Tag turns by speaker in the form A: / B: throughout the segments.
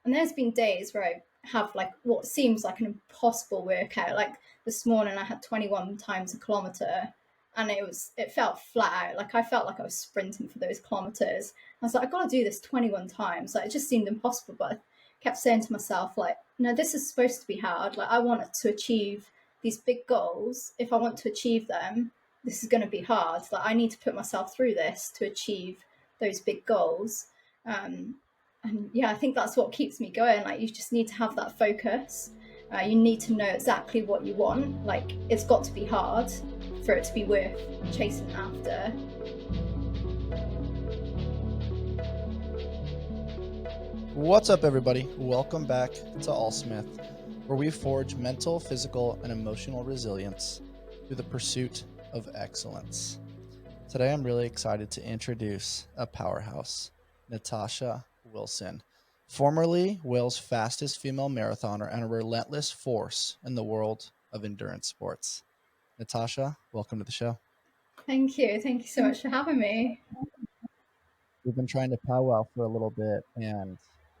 A: And there's been days where I have like what seems like an impossible workout. Like this morning I had 21 times a kilometre, and it felt flat out. Like I felt like I was sprinting for those kilometres. I was like, I've got to do this 21 times. Like it just seemed impossible, but I kept saying to myself, like, no, this is supposed to be hard. Like I wanted to achieve these big goals. If I want to achieve them, this is going to be hard. Like I need to put myself through this to achieve those big goals. And yeah, I think that's what keeps me going. Like you just need to have that focus. You need to know exactly what you want. Like it's got to be hard for it to be worth chasing after.
B: What's up, everybody? Welcome back to ALLSMITH, where we forge mental, physical, and emotional resilience through the pursuit of excellence. Today, I'm really excited to introduce a powerhouse, Natasha Wilson, formerly Wales' fastest female marathoner and a relentless force in the world of endurance sports. Natasha, welcome to the show.
A: Thank you. Thank you so much for having me.
B: We've been trying to powwow for a little bit, and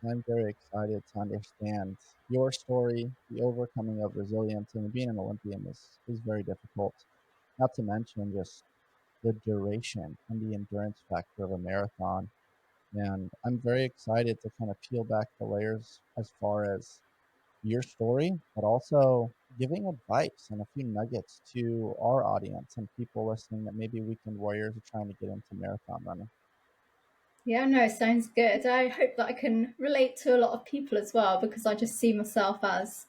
B: I'm very excited to understand your story. The overcoming of resilience and being an Olympian is very difficult, not to mention just the duration and the endurance factor of a marathon. And I'm very excited to kind of peel back the layers as far as your story, but also giving advice and a few nuggets to our audience and people listening that maybe weekend warriors are trying to get into marathon running.
A: Yeah, no, sounds good. I hope that I can relate to a lot of people as well, because I just see myself as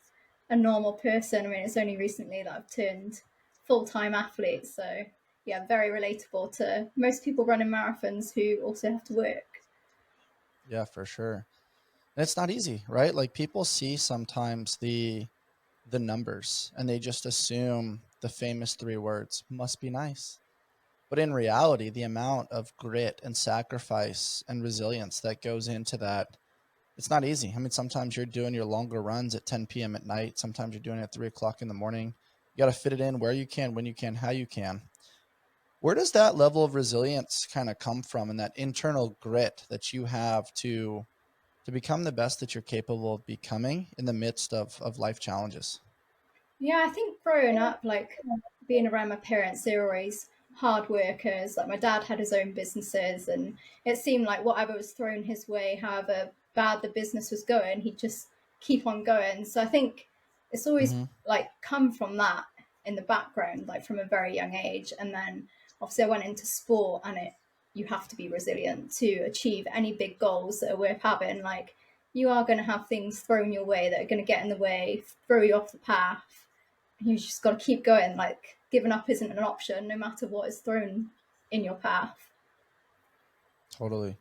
A: a normal person. I mean, it's only recently that I've turned full-time athlete. So yeah, very relatable to most people running marathons who also have to work.
B: Yeah, for sure. And it's not easy, right? Like people see sometimes the numbers and they just assume the famous three words must be nice. But in reality, the amount of grit and sacrifice and resilience that goes into that, it's not easy. I mean, sometimes you're doing your longer runs at 10 p.m. at night. Sometimes you're doing it at 3 o'clock in the morning. You got to fit it in where you can, when you can, how you can. Where does that level of resilience kind of come from, and that internal grit that you have to become the best that you're capable of becoming in the midst of life challenges?
A: Yeah, I think growing up, like being around my parents, they're always hard workers. Like my dad had his own businesses, and it seemed like whatever was thrown his way, however bad the business was going, he'd just keep on going. So I think it's always
B: Mm-hmm.
A: like come from that in the background, like from a very young age. And then obviously I went into sport, and you have to be resilient to achieve any big goals that are worth having. Like you are going to have things thrown your way that are going to get in the way, throw you off the path. You just got to keep going. Like giving up isn't an option, no matter what is thrown in your path.
B: Totally.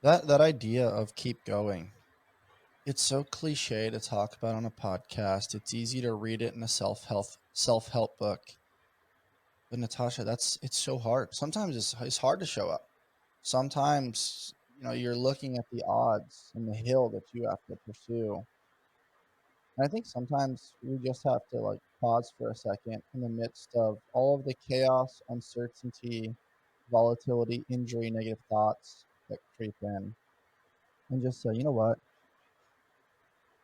B: That idea of keep going, it's so cliche to talk about on a podcast. It's easy to read it in a self-help book. But Natasha, it's so hard. Sometimes it's hard to show up. Sometimes, you're looking at the odds and the hill that you have to pursue. And I think sometimes we just have to like pause for a second in the midst of all of the chaos, uncertainty, volatility, injury, negative thoughts that creep in, and just say, you know what?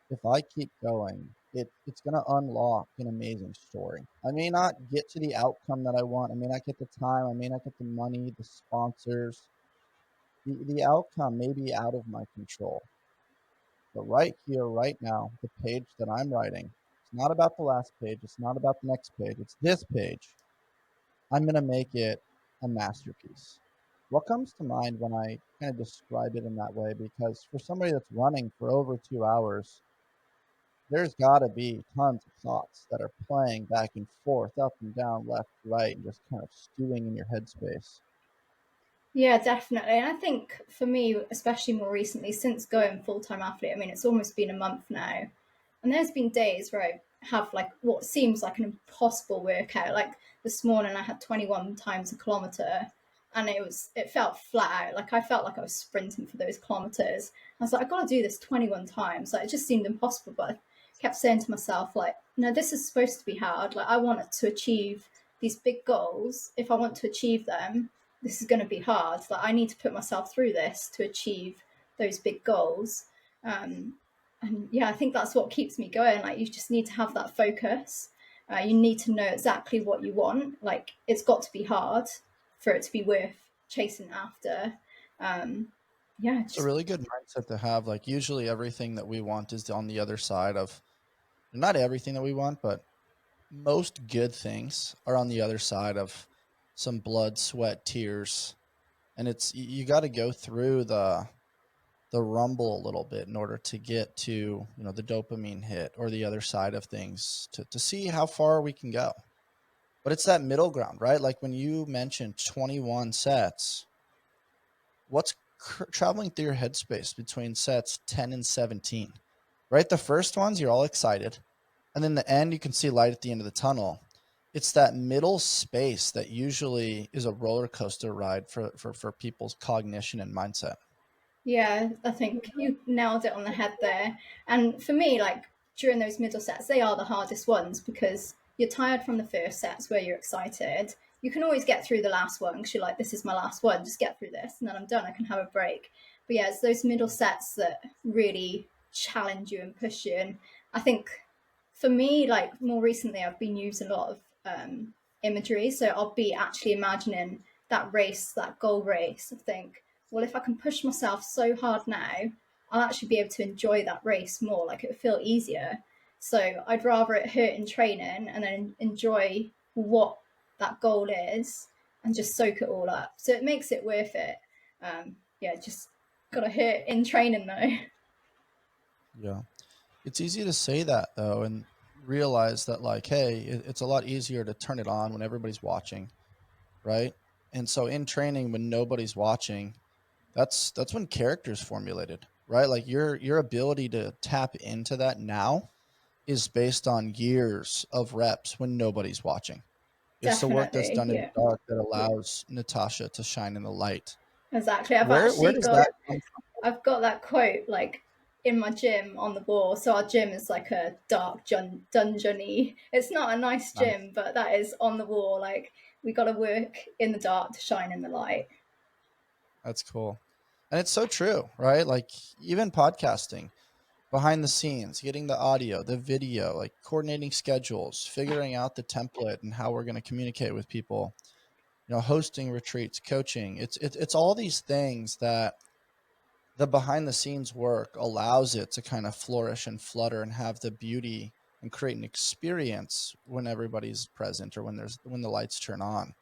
B: If I keep going, it's going to unlock an amazing story. I may not get to the outcome that I want. I may not get the time. I may not get the money, the sponsors. The outcome may be out of my control. But right here, right now, the page that I'm writing, it's not about the last page. It's not about the next page. It's this page. I'm going to make it a masterpiece. What comes to mind when I kind of describe it in that way? Because for somebody that's running for over 2 hours, there's got to be tons of thoughts that are playing back and forth, up and down, left, right, and just kind of stewing in your headspace.
A: Yeah, definitely. And I think for me, especially more recently, since going full-time athlete, I mean, it's almost been a month now. And there's been days where I have like what seems like an impossible workout. Like this morning I had 21 times a kilometre, and it felt flat out. Like I felt like I was sprinting for those kilometres. I was like, I've got to do this 21 times. Like it just seemed impossible, but I kept saying to myself, like, no, this is supposed to be hard. Like I wanted to achieve these big goals. If I want to achieve them, this is going to be hard. Like I need to put myself through this to achieve those big goals. And yeah, I think that's what keeps me going. Like, you just need to have that focus. You need to know exactly what you want. Like, it's got to be hard for it to be worth chasing after. Yeah,
B: It's a
A: just
B: really good mindset to have. Like usually everything that we want is on the other side of, not everything that we want, but most good things are on the other side of some blood, sweat, tears. And it's you got to go through the rumble a little bit in order to get to, the dopamine hit or the other side of things to see how far we can go. But it's that middle ground, right? Like when you mentioned 21 sets, what's traveling through your headspace between sets 10 and 17, right? The first ones, you're all excited. And then the end, you can see light at the end of the tunnel. It's that middle space that usually is a roller coaster ride for people's cognition and mindset.
A: yeah, I think you nailed it on the head there. And for me, like, during those middle sets, they are the hardest ones because you're tired from the first sets where you're excited. You can always get through the last one because you're like, this is my last one, just get through this, and then I'm done, I can have a break. But yeah, it's those middle sets that really challenge you and push you. And I think for me, like, more recently, I've been using a lot of imagery. So I'll be actually imagining that race, that goal race. I think, well, if I can push myself so hard now, I'll actually be able to enjoy that race more. Like, it'll feel easier. So I'd rather it hurt in training and then enjoy what that goal is and just soak it all up. So it makes it worth it. Yeah, just gotta hurt in training though.
B: Yeah. It's easy to say that though, and realize that like, hey, it's a lot easier to turn it on when everybody's watching, right? And so in training, when nobody's watching, that's when character's formulated, right? Like your ability to tap into that now is based on years of reps when nobody's watching. It's the work that's
A: Definitely,
B: done in
A: yeah.
B: the dark that allows Natasha to shine in the light.
A: Exactly. I've
B: Where
A: actually
B: does that
A: got
B: come
A: I've got that quote like in my gym on the wall. So our gym is like a dark dungeony. It's not a nice
B: from?
A: gym, but that is on the wall. Like, we got to work in the dark to shine in the light.
B: That's cool. And it's so true, right? Like even podcasting, behind the scenes, getting the audio, the video, like coordinating schedules, figuring out the template and how we're going to communicate with people, hosting retreats, coaching. It's all these things that the behind the scenes work allows it to kind of flourish and flutter and have the beauty and create an experience when everybody's present or when the lights turn on.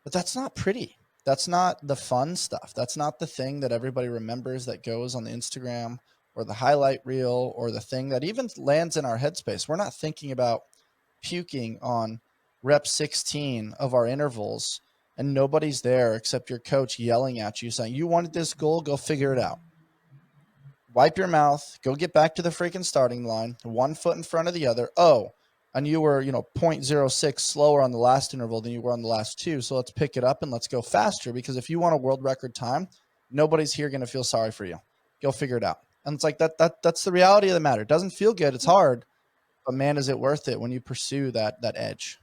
B: But that's not pretty. That's not the fun stuff. That's not the thing that everybody remembers that goes on the Instagram or the highlight reel or the thing that even lands in our headspace. We're not thinking about puking on rep 16 of our intervals and nobody's there except your coach yelling at you saying, you wanted this goal, go figure it out. Wipe your mouth, go get back to the freaking starting line, one foot in front of the other. Oh, and you were, 0.06 slower on the last interval than you were on the last two. So let's pick it up and let's go faster, because if you want a world record time, nobody's here going to feel sorry for you. Go figure it out. And it's like that's the reality of the matter. It doesn't feel good. It's hard, but man, is it worth it when you pursue that edge.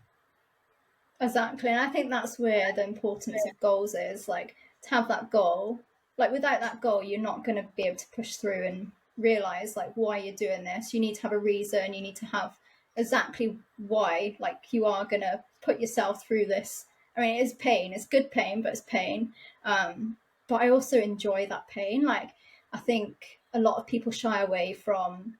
A: Exactly. And I think that's where the importance of goals is, like, to have that goal. Like, without that goal, you're not going to be able to push through and realize like why you're doing this. You need to have a reason. You need to have exactly why, like, you are going to put yourself through this. I mean, it is pain. It's good pain, but it's pain. But I also enjoy that pain. Like, I think a lot of people shy away from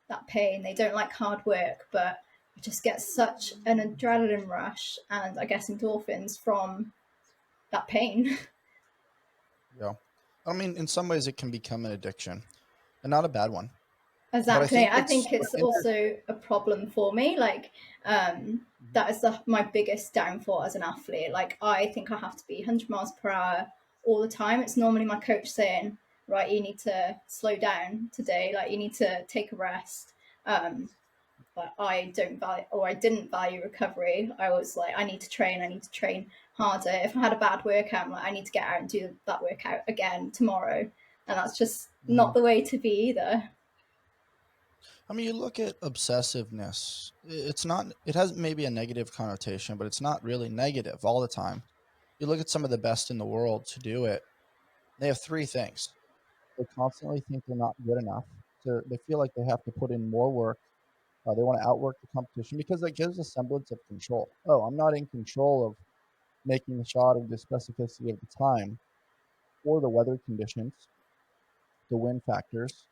A: that pain. They don't like hard work, but I just get such an adrenaline rush and I guess endorphins from that pain.
B: Yeah. I mean, in some ways it can become an addiction, and not a bad one. But I
A: Exactly.
B: think
A: I think
B: what's
A: it's
B: interesting.
A: also a problem for me. Like, that is my biggest downfall as an athlete. Like, I think I have to be 100 miles per hour all the time. It's normally my coach saying, right, you need to slow down today. Like, you need to take a rest. Um, but I don't value, or I didn't value recovery. I was like, I need to train harder. If I had a bad workout, I'm like, I need to get out and do that workout again tomorrow. And that's just
B: Mhm.
A: not the way to be either.
B: I mean, you look at obsessiveness. It has maybe a negative connotation, but it's not really negative all the time. You look at some of the best in the world to do it. They have three things. They constantly think they're not good enough. they feel like they have to put in more work. They want to outwork the competition because it gives a semblance of control. Oh, I'm not in control of making the shot of the specificity of the time or the weather conditions, the wind factors,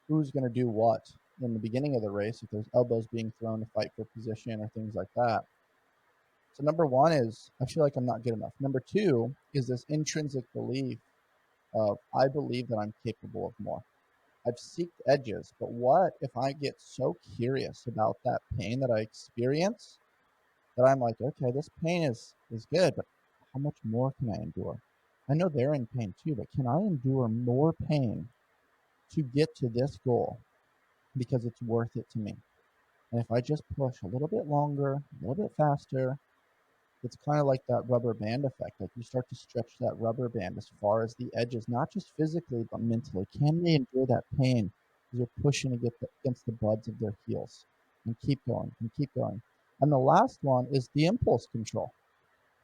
B: who's going to do what in the beginning of the race, if there's elbows being thrown to fight for position or things like that. So number one is I feel like I'm not good enough. Number two is this intrinsic belief of I believe that I'm capable of more. I've seeked edges, but what if I get so curious about that pain that I experience that I'm like, okay, this pain is good, but how much more can I endure? I know they're in pain too, but can I endure more pain to get to this goal because it's worth it to me? And if I just push a little bit longer, a little bit faster, it's kind of like that rubber band effect. Like you start to stretch that rubber band as far as the edges, not just physically, but mentally. Can they endure that pain as they're pushing against the buds of their heels and keep going and keep going? And the last one is the impulse control.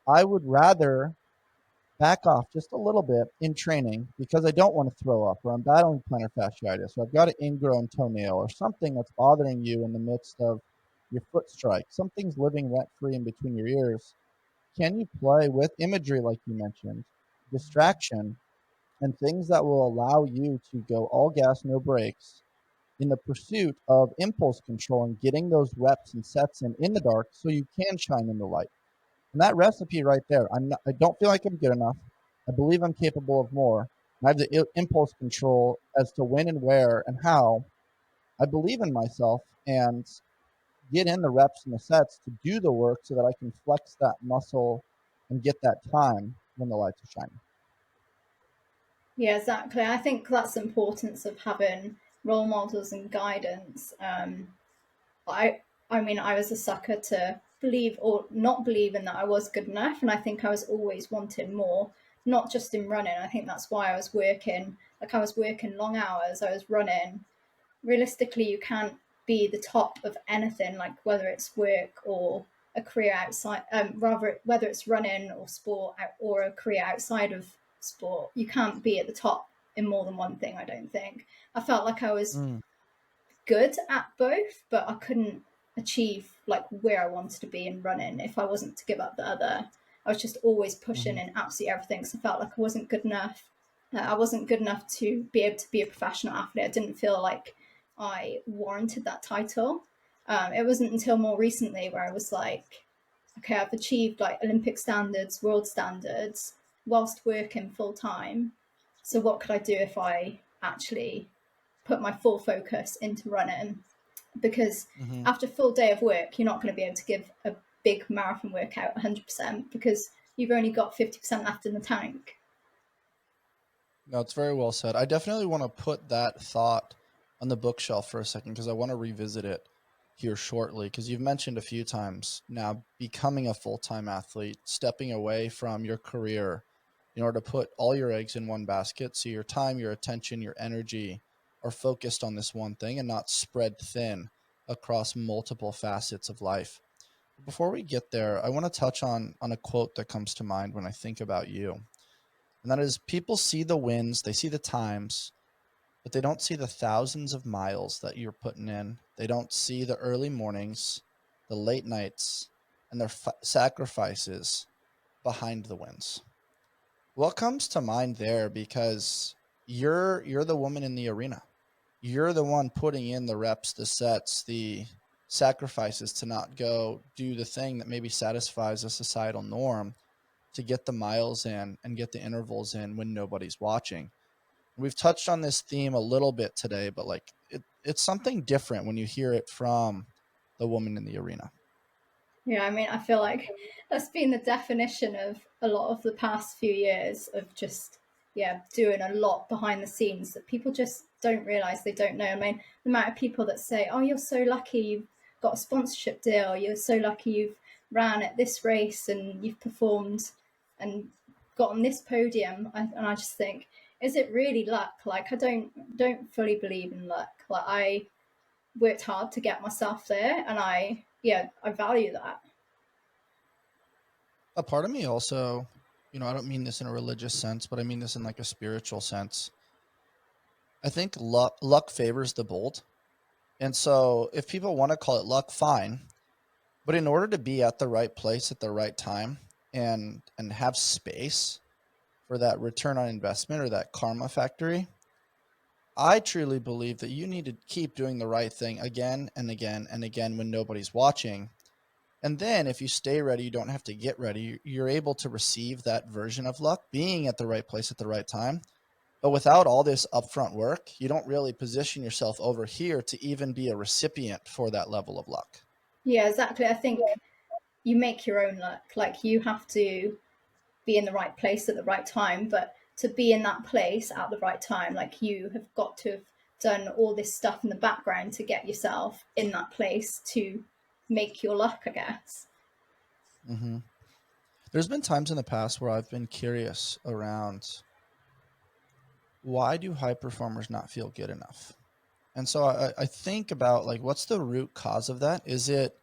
B: I would rather back off just a little bit in training because I don't want to throw up, or I'm battling plantar fasciitis, or I've got an ingrown toenail, or something that's bothering you in the midst of your foot strike. Something's living rent free in between your ears. Can you play with imagery, like you mentioned, distraction, and things that will allow you to go all gas, no brakes in the pursuit of impulse control and getting those reps and sets in the dark so you can shine in the light? And that recipe right there, I don't feel like I'm good enough. I believe I'm capable of more. I have the impulse control as to when and where and how. I believe in myself and get in the reps and the sets to do the work so that I can flex that muscle and get that time when the lights are shining.
A: Yeah, exactly. I think that's the importance of having role models and guidance. I I mean, I was a sucker to believe or not believing that I was good enough, and I think I was always wanting more, not just in running. I think that's why I was working, like I was working long hours, I was running. Realistically, you can't be the top of anything, like whether it's work or a career outside, rather whether it's running or sport or a career outside of sport. You can't be at the top in more than one thing. I don't think. I felt like I was
B: Mm,
A: good at both, but I couldn't achieve like where I wanted to be in running if I wasn't to give up the other. I was just always pushing
B: mhm,
A: in absolutely everything. So I felt like I wasn't good enough. I wasn't good enough to be able to be a professional athlete. I didn't feel like I warranted that title. It wasn't until more recently where I was like, okay, I've achieved like Olympic standards, world standards, whilst working full time. So what could I do if I actually put my full focus into running? Because
B: mhm.
A: after a full day of work, you're not going to be able to give a big marathon workout 100% because you've only got 50% left in the tank.
B: No, it's very well said. I definitely want to put that thought on the bookshelf for a second because I want to revisit it here shortly. Because you've mentioned a few times now becoming a full-time athlete, stepping away from your career in order to put all your eggs in one basket. So your time, your attention, your energy are focused on this one thing and not spread thin across multiple facets of life. Before we get there, I want to touch on a quote that comes to mind when I think about you. And that is people see the wins, they see the times, but they don't see the thousands of miles that you're putting in. They don't see the early mornings, the late nights, and their sacrifices behind the wins. What comes to mind there? Because you're the woman in the arena. You're the one putting in the reps, the sets, the sacrifices to not go do the thing that maybe satisfies a societal norm to get the miles in and get the intervals in when nobody's watching. We've touched on this theme a little bit today, but like it's something different when you hear it from the woman in the arena.
A: Yeah, I mean, I feel like that's been the definition of a lot of the past few years of just, yeah, doing a lot behind the scenes that people just don't realize they don't know. I mean, the amount of people that say, oh, you're so lucky you've got a sponsorship deal, you're so lucky you've ran at this race and you've performed and got on this podium. And I just think, is it really luck? Like, I don't fully believe in luck. Like, I worked hard to get myself there and I value that.
B: A part of me also, I don't mean this in a religious sense, but I mean this in like a spiritual sense. I think luck favors the bold. And so if people want to call it luck, fine. But in order to be at the right place at the right time and have space for that return on investment or that karma factory, I truly believe that you need to keep doing the right thing again and again and again when nobody's watching. And then if you stay ready, you don't have to get ready. You're able to receive that version of luck, being at the right place at the right time. But without all this upfront work, you don't really position yourself over here to even be a recipient for that level of luck.
A: Yeah, exactly. I think you make your own luck. Like you have to be in the right place at the right time, but to be in that place at the right time, like you have got to have done all this stuff in the background to get yourself in that place to make your luck, I guess.
B: Mm-hmm. There's been times in the past where I've been curious around why do high performers not feel good enough? And so I think about like, what's the root cause of that? Is it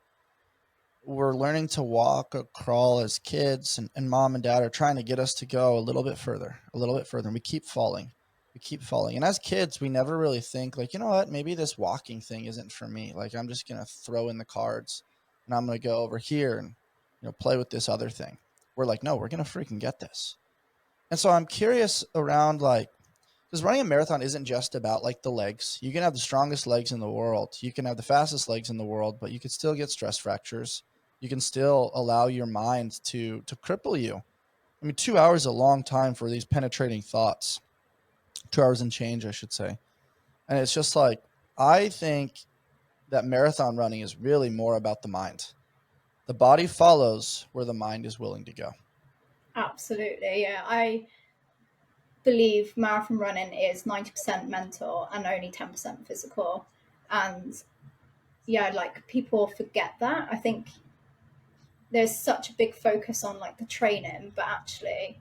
B: we're learning to walk or crawl as kids and mom and dad are trying to get us to go a little bit further, a little bit further. And we keep falling. We keep falling. And as kids, we never really think like, you know what, maybe this walking thing isn't for me. Like I'm just going to throw in the cards and I'm going to go over here and, play with this other thing. We're like, no, we're going to freaking get this. And so I'm curious around like, because running a marathon isn't just about like the legs. You can have the strongest legs in the world. You can have the fastest legs in the world, but you could still get stress fractures. You can still allow your mind to cripple you. I mean, 2 hours is a long time for these penetrating thoughts. 2 hours and change, I should say. And it's just like, I think that marathon running is really more about the mind. The body follows where the mind is willing to go.
A: Absolutely. Yeah. I believe marathon running is 90% mental and only 10% physical. And yeah, like people forget that. I think there's such a big focus on like the training, but actually,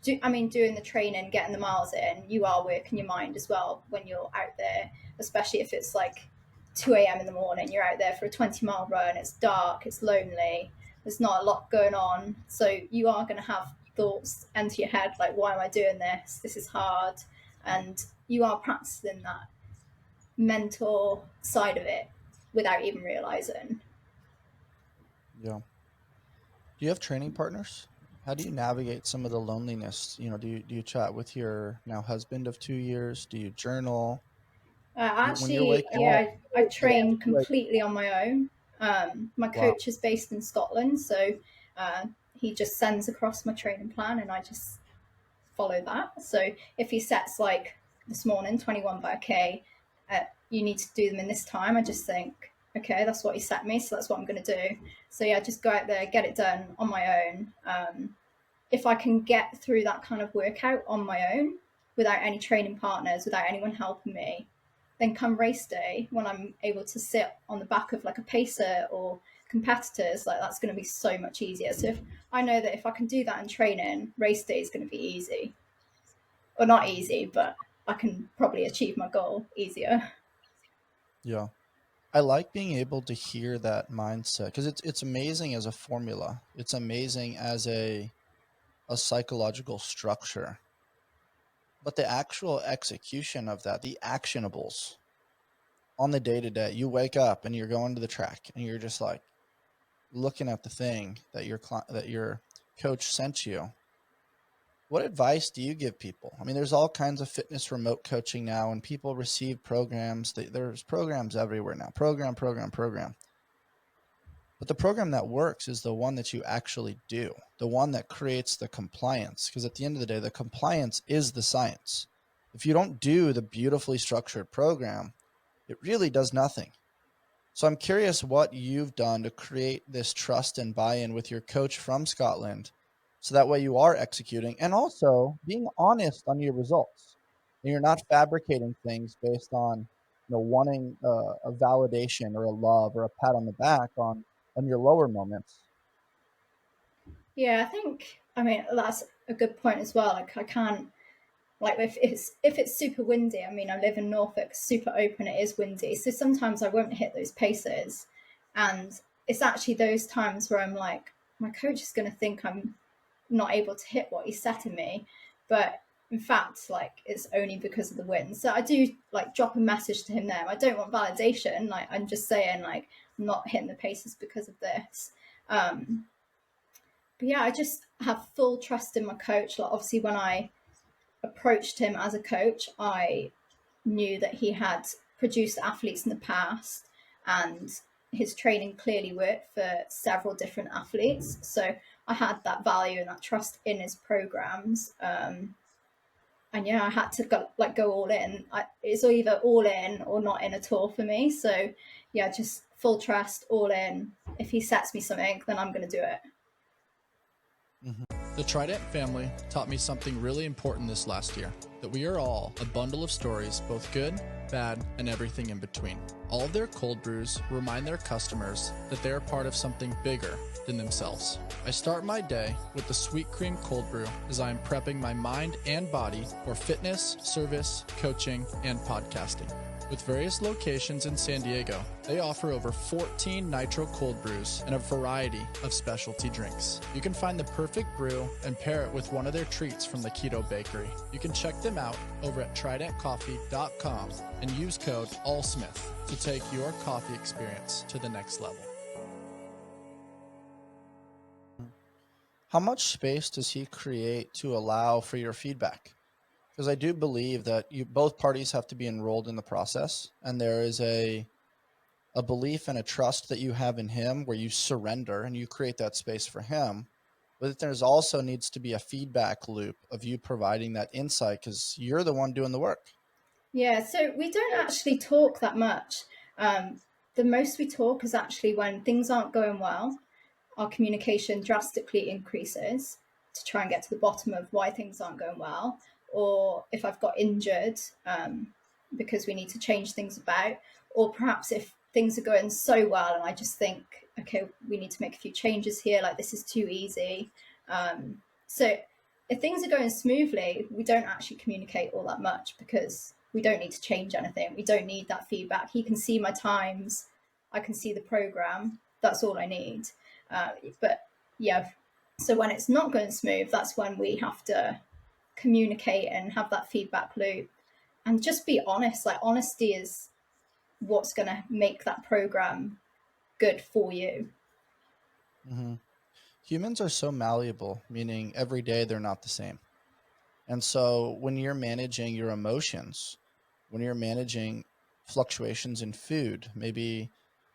A: doing the training, getting the miles in, you are working your mind as well when you're out there, especially if it's like 2 a.m. in the morning, you're out there for a 20-mile run, it's dark, it's lonely, there's not a lot going on. So you are going to have thoughts enter your head like, why am I doing this? This is hard. And you are practicing that mental side of it without even realizing.
B: Yeah. Do you have training partners? How do you navigate some of the loneliness? Do you chat with your now husband of 2 years? Do you journal? When you're
A: Actually,
B: waking up,
A: yeah, I
B: yeah,
A: train
B: like,
A: completely on my own. My
B: wow,
A: coach is based in Scotland, so he just sends across my training plan and I just follow that. So if he sets like this morning, 21 by K, you need to do them in this time, I just think, okay, that's what he set me, so that's what I'm going to do. So yeah, just go out there, get it done on my own. If I can get through that kind of workout on my own without any training partners, without anyone helping me, then come race day, when I'm able to sit on the back of like a pacer or competitors, like that's going to be so much easier. So if I know that if I can do that in training, race day is going to be easy. Or not easy, but I can probably achieve my goal easier.
B: yeah. I like being able to hear that mindset because it's amazing as a formula. It's amazing as a psychological structure. But the actual execution of that, the actionables on the day to day, you wake up and you're going to the track and you're just like looking at the thing that your coach sent you. What advice do you give people? I mean, there's all kinds of fitness remote coaching now, and people receive programs. There's programs everywhere now. Program. But the program that works is the one that you actually do, the one that creates the compliance. Because at the end of the day, the compliance is the science. If you don't do the beautifully structured program, it really does nothing. So I'm curious what you've done to create this trust and buy-in with your coach from Scotland so that way you are executing and also being honest on your results. And you're not fabricating things based on wanting a validation or a love or a pat on the back on your lower moments.
A: Yeah, that's a good point as well. Like I can't, like if it's super windy, I live in Norfolk, super open, it is windy, so sometimes I won't hit those paces. And it's actually those times where I'm like, my coach is going to think I'm not able to hit what he's setting me. But in fact, like, it's only because of the win. So I do like drop a message to him there. I don't want validation. Like, I'm just saying, like, I'm not hitting the paces because of this. But yeah, I just have full trust in my coach. Like, obviously, when I approached him as a coach, I knew that he had produced athletes in the past, and his training clearly worked for several different athletes. So I had that value and that trust in his programs. And yeah, I had to go all in. It's either all in or not in at all for me. So yeah, just full trust, all in. If he sets me something, then I'm going to do it.
B: The Trident family taught me something really important this last year, that we are all a bundle of stories, both good, bad, and everything in between. All of their cold brews remind their customers that they are part of something bigger than themselves. I start my day with the Sweet Cream Cold Brew as I am prepping my mind and body for fitness, service, coaching, and podcasting. With various locations in San Diego, they offer over 14 nitro cold brews and a variety of specialty drinks. You can find the perfect brew and pair it with one of their treats from the Keto Bakery. You can check them out over at tridentcoffee.com and use code ALLSMITH to take your coffee experience to the next level. How much space does he create to allow for your feedback? Because I do believe that both parties have to be enrolled in the process, and there is a belief and a trust that you have in him where you surrender and you create that space for him. But there's also needs to be a feedback loop of you providing that insight because you're the one doing the work.
A: Yeah, so we don't actually talk that much. The most we talk is actually when things aren't going well. Our communication drastically increases to try and get to the bottom of why things aren't going well, or if I've got injured because we need to change things about, or perhaps if things are going so well and I just think, okay, we need to make a few changes here, like this is too easy. So if things are going smoothly, we don't actually communicate all that much because we don't need to change anything. We don't need that feedback. He can see my times, I can see the program. That's all I need. But yeah, so when it's not going smooth, that's when we have to communicate and have that feedback loop and just be honest. Like, honesty is what's going to make that program good for you.
B: Mm-hmm. Humans are so malleable, meaning every day they're not the same. And so when you're managing your emotions, when you're managing fluctuations in food, maybe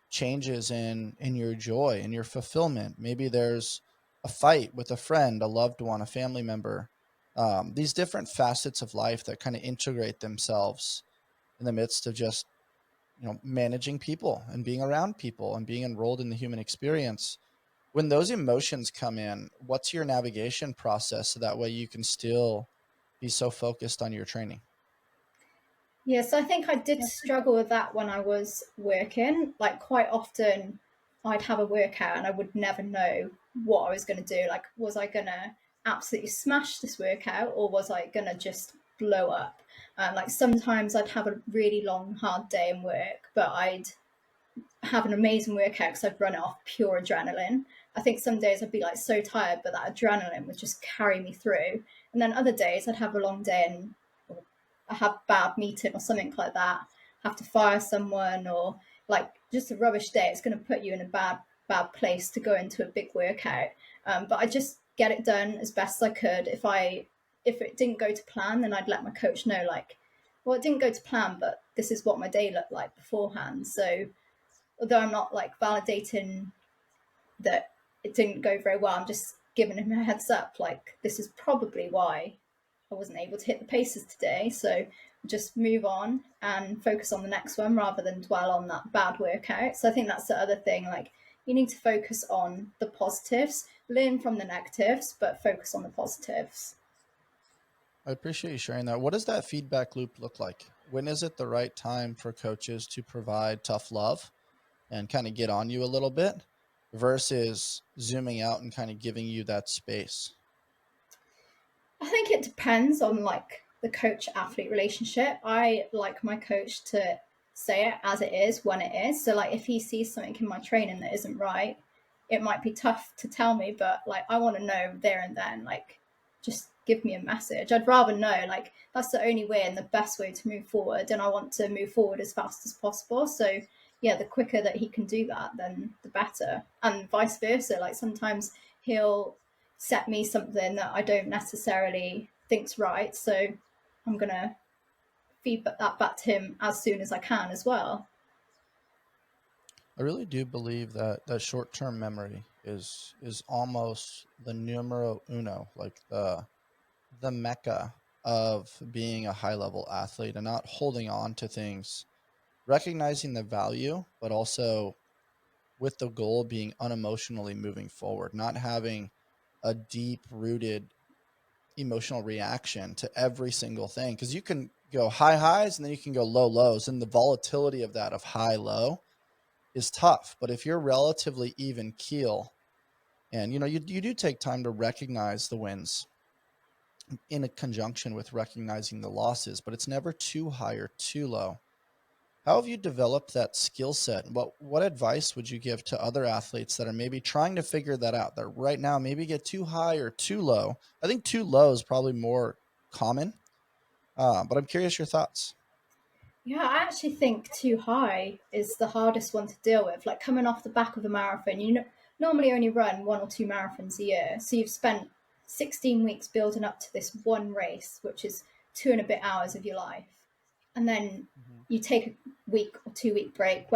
B: changes in your joy and your fulfillment, maybe there's a fight with a friend, a loved one, a family member, these different facets of life that kind of integrate themselves in the midst of just managing people and being around people and being enrolled in the human experience. When those emotions come in, what's your navigation process so that way you can still be so focused on your training?
A: Yes, I think I did struggle with that when I was working. Like, quite often I'd have a workout and I would never know what I was going to do. Like, was I going to absolutely smash this workout or was I going to just blow up? Like, sometimes I'd have a really long, hard day in work, but I'd have an amazing workout because I'd run it off pure adrenaline. I think some days I'd be like so tired, but that adrenaline would just carry me through. And then other days I'd have a long day and I have bad meeting or something like that, have to fire someone, or like just a rubbish day. It's going to put you in a bad place to go into a big workout. But I just get it done as best as I could. If it didn't go to plan, then I'd let my coach know, like, well, it didn't go to plan, but this is what my day looked like beforehand. So although I'm not like validating that it didn't go very well, I'm just giving him a heads up, like, this is probably why I wasn't able to hit the paces today. So just move on and focus on the next one rather than dwell on that bad workout. So I think that's the other thing. Like, you need to focus on the positives, learn from the negatives, but focus on the positives.
B: I appreciate you sharing that. What does that feedback loop look like? When is it the right time for coaches to provide tough love and kind of get on you a little bit versus zooming out and kind of giving you that space?
A: I think it depends on like the coach athlete relationship. I like my coach to say it as it is when it is. So like, if he sees something in my training that isn't right, it might be tough to tell me, but like, I want to know there and then, like, just give me a message. I'd rather know, like, that's the only way and the best way to move forward, and I want to move forward as fast as possible. So yeah, the quicker that he can do that, then the better, and vice versa. Like, sometimes he'll set me something that I don't necessarily think's right, so I'm gonna feed that back to him as soon as I can as well.
B: I really do believe that short-term memory is almost the numero uno, like the mecca of being a high-level athlete, and not holding on to things, recognizing the value, but also with the goal being unemotionally moving forward, not having a deep-rooted emotional reaction to every single thing, because you can go high highs and then you can go low lows, and the volatility of that, of high low, is tough. But if you're relatively even keel, and you do take time to recognize the wins in a conjunction with recognizing the losses, but it's never too high or too low. How have you developed that skill set? What advice would you give to other athletes that are maybe trying to figure that out, that right now maybe get too high or too low? I think too low is probably more common, but I'm curious your thoughts.
A: Yeah, I actually think too high is the hardest one to deal with. Like, coming off the back of a marathon, normally only run 1 or 2 marathons a year. So you've spent 16 weeks building up to this one race, which is 2 and a bit hours of your life. And then
B: Mhm.
A: you take a week or 2 week break,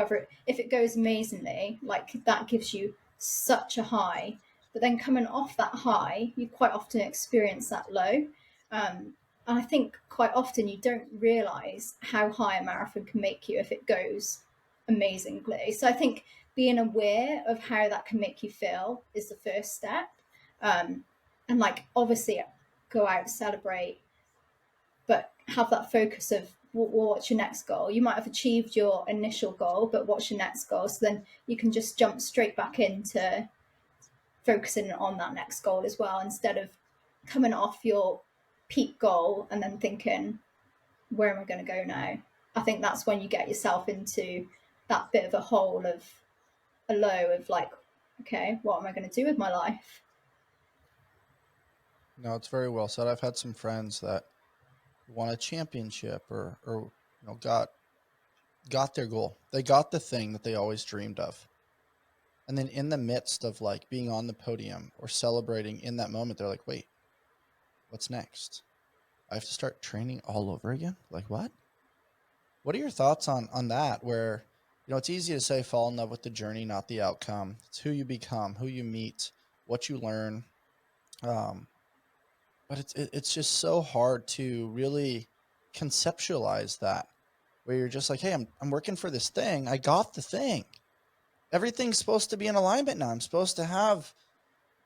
A: if it goes amazingly, like, that gives you such a high. But then coming off that high, you quite often experience that low. Um, and I think quite often you don't realise how high a marathon can make you if it goes amazingly. So I think being aware of how that can make you feel is the first step. Um, and, like, obviously go out, celebrate, but have that focus of what's your next goal. You might have achieved your initial goal, but what's your next goal? So then you can just jump straight back into focusing on that next goal as well, instead of coming off your peak goal and then thinking, where am I going to go now? I think that's when you get yourself into that bit of a hole of a low of, like, okay, what am I going to do with my life?
B: No, it's very well said. I've had some friends that won a championship, or got their goal. They got the thing that they always dreamed of. And then in the midst of like being on the podium or celebrating in that moment, they're like, wait, what's next? I have to start training all over again? Like what? What are your thoughts on that? Where, it's easy to say fall in love with the journey, not the outcome. It's who you become, who you meet, what you learn. Um, but it's just so hard to really conceptualize that, where you're just like, hey, I'm working for this thing. I got the thing. Everything's supposed to be in alignment now. I'm supposed to have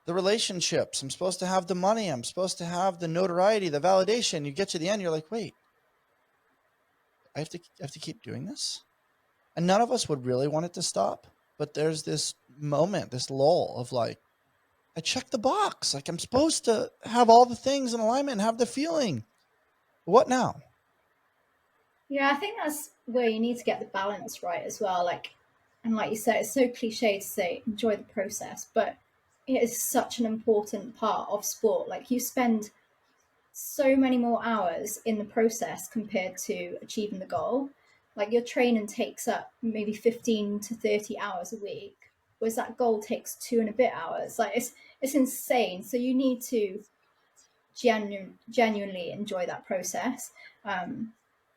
B: the relationships. I'm supposed to have the money. I'm supposed to have the notoriety, the validation. You get to the end, you're like, wait, I have to keep doing this? And none of us would really want it to stop. But there's this moment, this lull of like, I checked the box. Like I'm supposed to have all the things in alignment and have the feeling. What now?
A: Yeah, I think that's where you need to get the balance right as well. Like, and like you said, it's so cliche to say enjoy the process, but it is such an important part of sport. Like, you spend so many more hours in the process compared to achieving the goal. Like, your training takes up maybe 15 to 30 hours a week, whereas that goal takes 2 and a bit hours. Like, it's insane. So you need to genuinely enjoy that process. Um,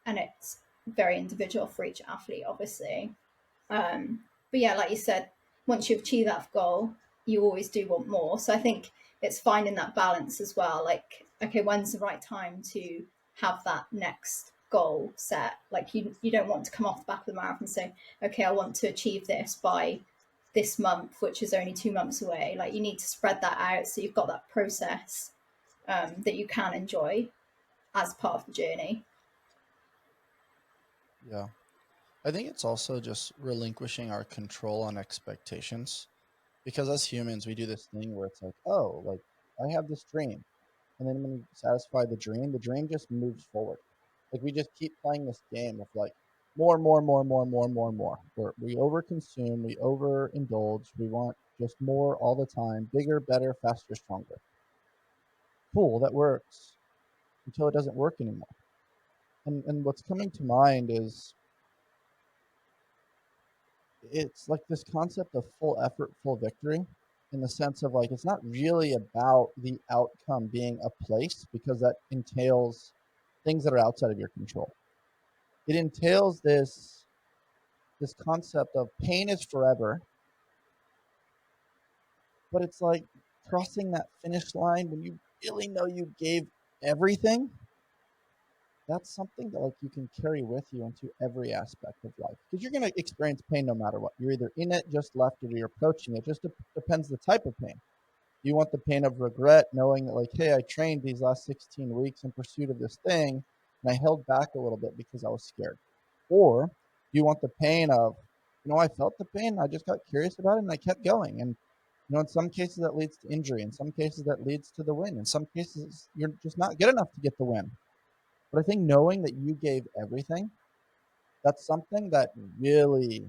A: and it's very individual for each athlete, obviously. But yeah, like you said, once you achieve that goal, you always do want more. So I think it's finding that balance as well. Like, okay, when's the right time to have that next goal set? Like, you don't want to come off the back of the marathon and say, okay, I want to achieve this by this month, which is only 2 months away. Like, you need to spread that out so you've got that process that you can enjoy as part of the journey.
B: Yeah. I think it's also just relinquishing our control on expectations, because as humans, we do this thing where it's like, oh, like I have this dream. And then when you satisfy the dream just moves forward. Like we just keep playing this game of like more, more, more, more, more, more, more. Where we overconsume, we overindulge, we want just more all the time, bigger, better, faster, stronger. cool, that works, until it doesn't work anymore. And what's coming to mind is it's like this concept of full effort, full victory, in the sense of like it's not really about the outcome being a place, because that entails things that are outside of your control. It entails this concept of pain is forever, but it's like crossing that finish line when you really know you gave everything. That's something that like you can carry with you into every aspect of life, because you're going to experience pain no matter what. You're either in it, just left it, or you're approaching it. Just depends the type of pain. You want the pain of regret, knowing that like, hey, I trained these last 16 weeks in pursuit of this thing and I held back a little bit because I was scared. Or you want the pain of, I felt the pain, I just got curious about it and I kept going. And in some cases that leads to injury, in some cases that leads to the win, in some cases you're just not good enough to get the win. But I think knowing that you gave everything, that's something that really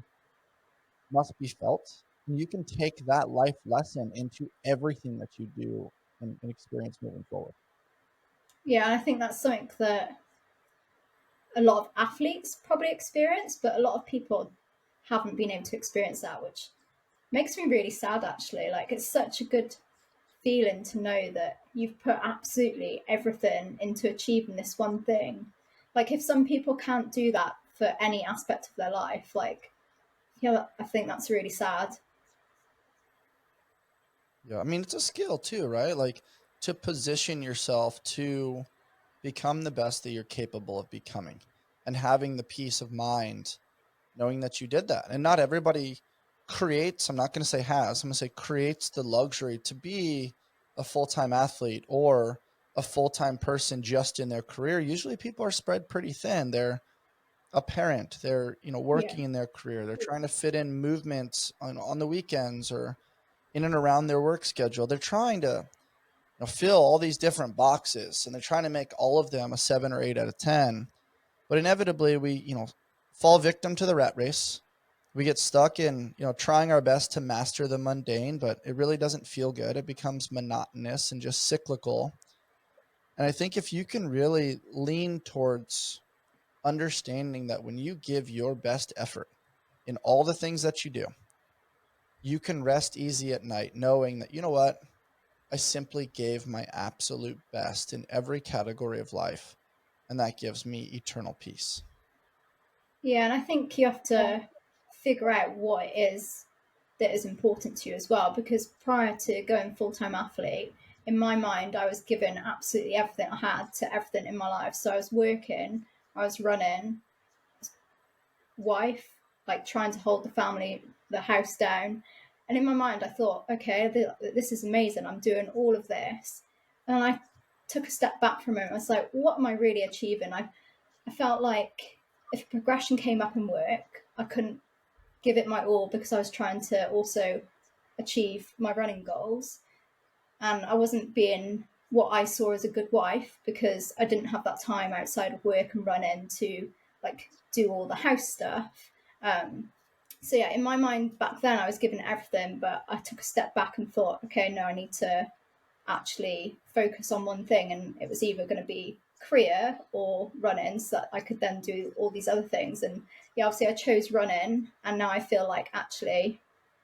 B: must be felt. And you can take that life lesson into everything that you do and experience moving forward.
A: Yeah, I think that's something that a lot of athletes probably experience, but a lot of people haven't been able to experience that, which makes me really sad actually. Like, it's such a good feeling to know that you've put absolutely everything into achieving this one thing. Like, if some people can't do that for any aspect of their life, like, yeah, I think that's really sad.
B: Yeah, I mean, it's a skill too, right? Like to position yourself to become the best that you're capable of becoming, and having the peace of mind knowing that you did that. And not everybody creates, I'm not going to say has, I'm going to say creates the luxury to be a full-time athlete or a full-time person just in their career. Usually people are spread pretty thin. They're a parent, they're,
A: Yeah.
B: working in their career. They're trying to fit in movements on the weekends or in and around their work schedule. They're trying to fill all these different boxes, and they're trying to make all of them a 7 or 8 out of 10. But inevitably we, fall victim to the rat race. We get stuck in, trying our best to master the mundane, but it really doesn't feel good. It becomes monotonous and just cyclical. And I think if you can really lean towards understanding that when you give your best effort in all the things that you do, you can rest easy at night knowing that, you know what, I simply gave my absolute best in every category of life, and that gives me eternal peace.
A: Yeah, and I think you have to figure out what it is that is important to you as well. Because prior to going full time athlete, in my mind, I was given absolutely everything I had to everything in my life. So I was working, I was running, wife, like trying to hold the family, the house down. And in my mind, I thought, okay, this is amazing. I'm doing all of this. And I took a step back from it. I was like, what am I really achieving? I felt like if progression came up in work, I couldn't give it my all because I was trying to also achieve my running goals. And I wasn't being what I saw as a good wife because I didn't have that time outside of work and running to like do all the house stuff. Um, so yeah, in my mind back then I was given everything, but I took a step back and thought, okay, no, I need to actually focus on one thing, and it was either going to be career or running so that I could then do all these other things. And yeah, obviously I chose running, and now I feel like actually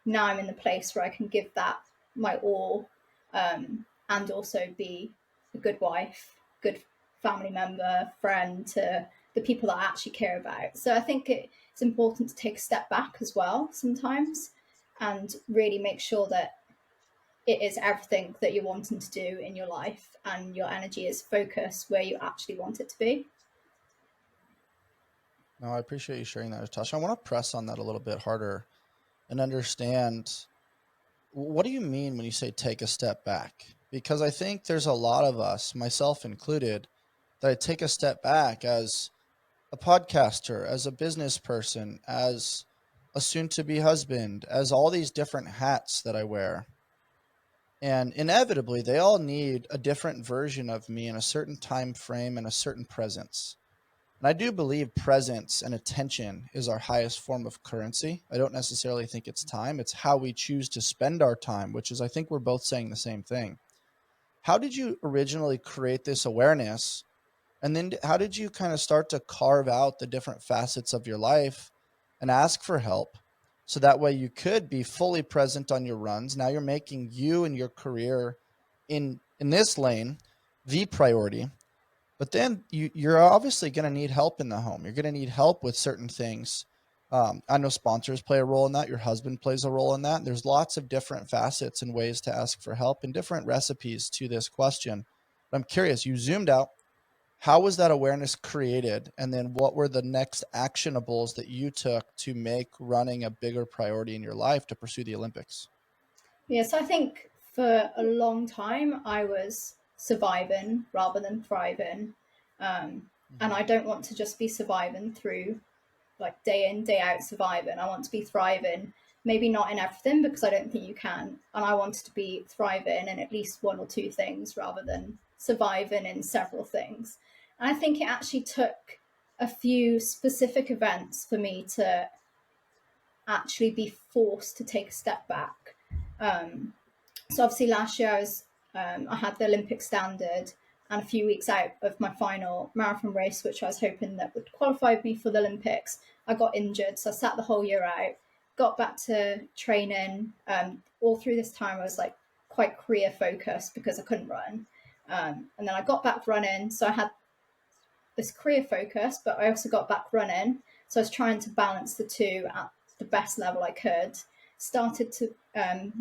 A: now I'm in the place where I can give that my all, and also be a good wife, good family member, friend to the people that I actually care about. So I think it's important to take a step back as well sometimes and really make sure that it is everything that you're wanting to do in your life and your energy is focused where you actually want it to be.
B: No, I appreciate you sharing that, Natasha. I want to press on that a little bit harder and understand, what do you mean when you say take a step back? Because I think there's a lot of us, myself included, that I take a step back as a podcaster, as a business person, as a soon to be husband, as all these different hats that I wear. And inevitably, they all need a different version of me in a certain time frame and a certain presence. And I do believe presence and attention is our highest form of currency. I don't necessarily think it's time. It's how we choose to spend our time, which is, I think we're both saying the same thing. How did you originally create this awareness? And then how did you kind of start to carve out the different facets of your life and ask for help? So that way you could be fully present on your runs. Now you're making you and your career in this lane the priority. But then you're obviously going to need help in the home. You're going to need help with certain things. I know sponsors play a role in that. Your husband plays a role in that. There's lots of different facets and ways to ask for help and different recipes to this question. But I'm curious, you zoomed out. How was that awareness created? And then what were the next actionables that you took to make running a bigger priority in your life to pursue the Olympics?
A: Yeah, so I think for a long time I was surviving rather than thriving. And I don't want to just be surviving through like day in, day out surviving. I want to be thriving, maybe not in everything because I don't think you can. And I wanted to be thriving in at least one or two things rather than surviving in several things. And I think it actually took a few specific events for me to actually be forced to take a step back. So obviously last year I had the Olympic standard, and a few weeks out of my final marathon race, which I was hoping that would qualify me for the Olympics, I got injured. So I sat the whole year out, got back to training. All through this time I was like quite career focused because I couldn't run. And then I got back running. So I had this career focus, but I also got back running. So I was trying to balance the two at the best level I could. Started to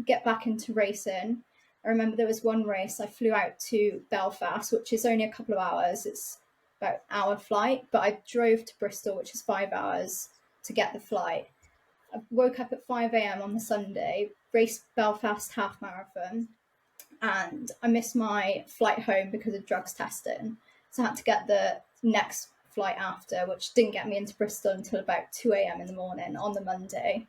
A: get back into racing. I remember there was one race I flew out to Belfast, which is only a couple of hours. It's about an hour flight, but I drove to Bristol, which is 5 hours to get the flight. I woke up at 5 a.m. on the Sunday, raced Belfast half marathon, and I missed my flight home because of drugs testing. So I had to get the next flight after, which didn't get me into Bristol until about 2 a.m. in the morning on the Monday.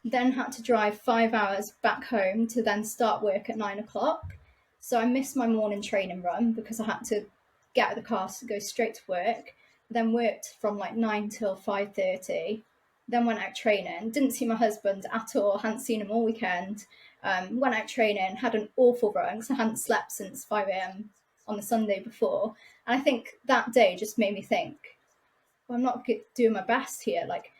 A: Then had to drive 5 hours back home to then start work at 9 o'clock. So I missed my morning training run because I had to get out of the car to go straight to work. Then worked from like 9 till 5:30. Then went out training. Didn't see my husband at all. Hadn't seen him all weekend. Went out training. Had an awful run because I hadn't slept since 5 a.m. on the Sunday before. And I think that day just made me think, well, I'm not doing my best here. Like,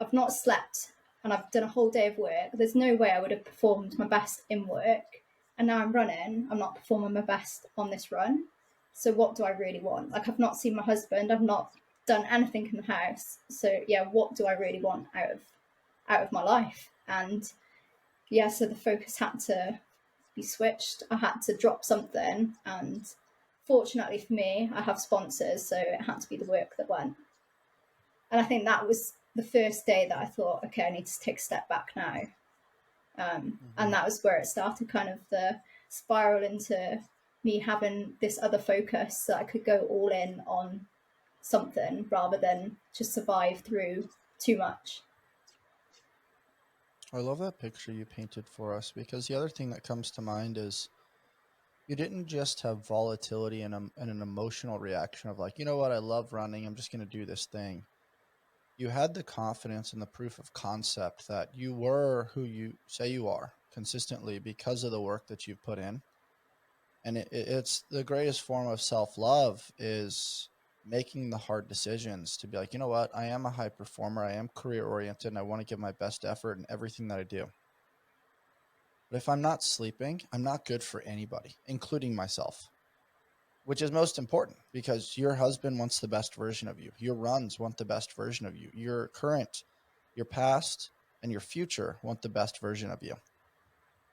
A: I've not slept and I've done a whole day of work. There's no way I would have performed my best in work. And now I'm running. I'm not performing my best on this run. So what do I really want? Like, I've not seen my husband. I've not done anything in the house. So yeah, what do I really want out of my life? And yeah, so the focus had to be switched. I had to drop something, and fortunately for me, I have sponsors, so it had to be the work that went. And I think that was the first day that I thought, okay, I need to take a step back now. And that was where it started, kind of the spiral into me having this other focus that I could go all in on something rather than just survive through too much.
B: I love that picture you painted for us, because the other thing that comes to mind is you didn't just have volatility and an emotional reaction of like, you know what, I love running, I'm just going to do this thing. You had the confidence and the proof of concept that you were who you say you are consistently because of the work that you've put in. And it's the greatest form of self-love is making the hard decisions to be like, you know what, I am a high performer, I am career oriented, and I want to give my best effort in everything that I do. But if I'm not sleeping, I'm not good for anybody, including myself, which is most important because your husband wants the best version of you. Your runs want the best version of you. Your current, your past, and your future want the best version of you.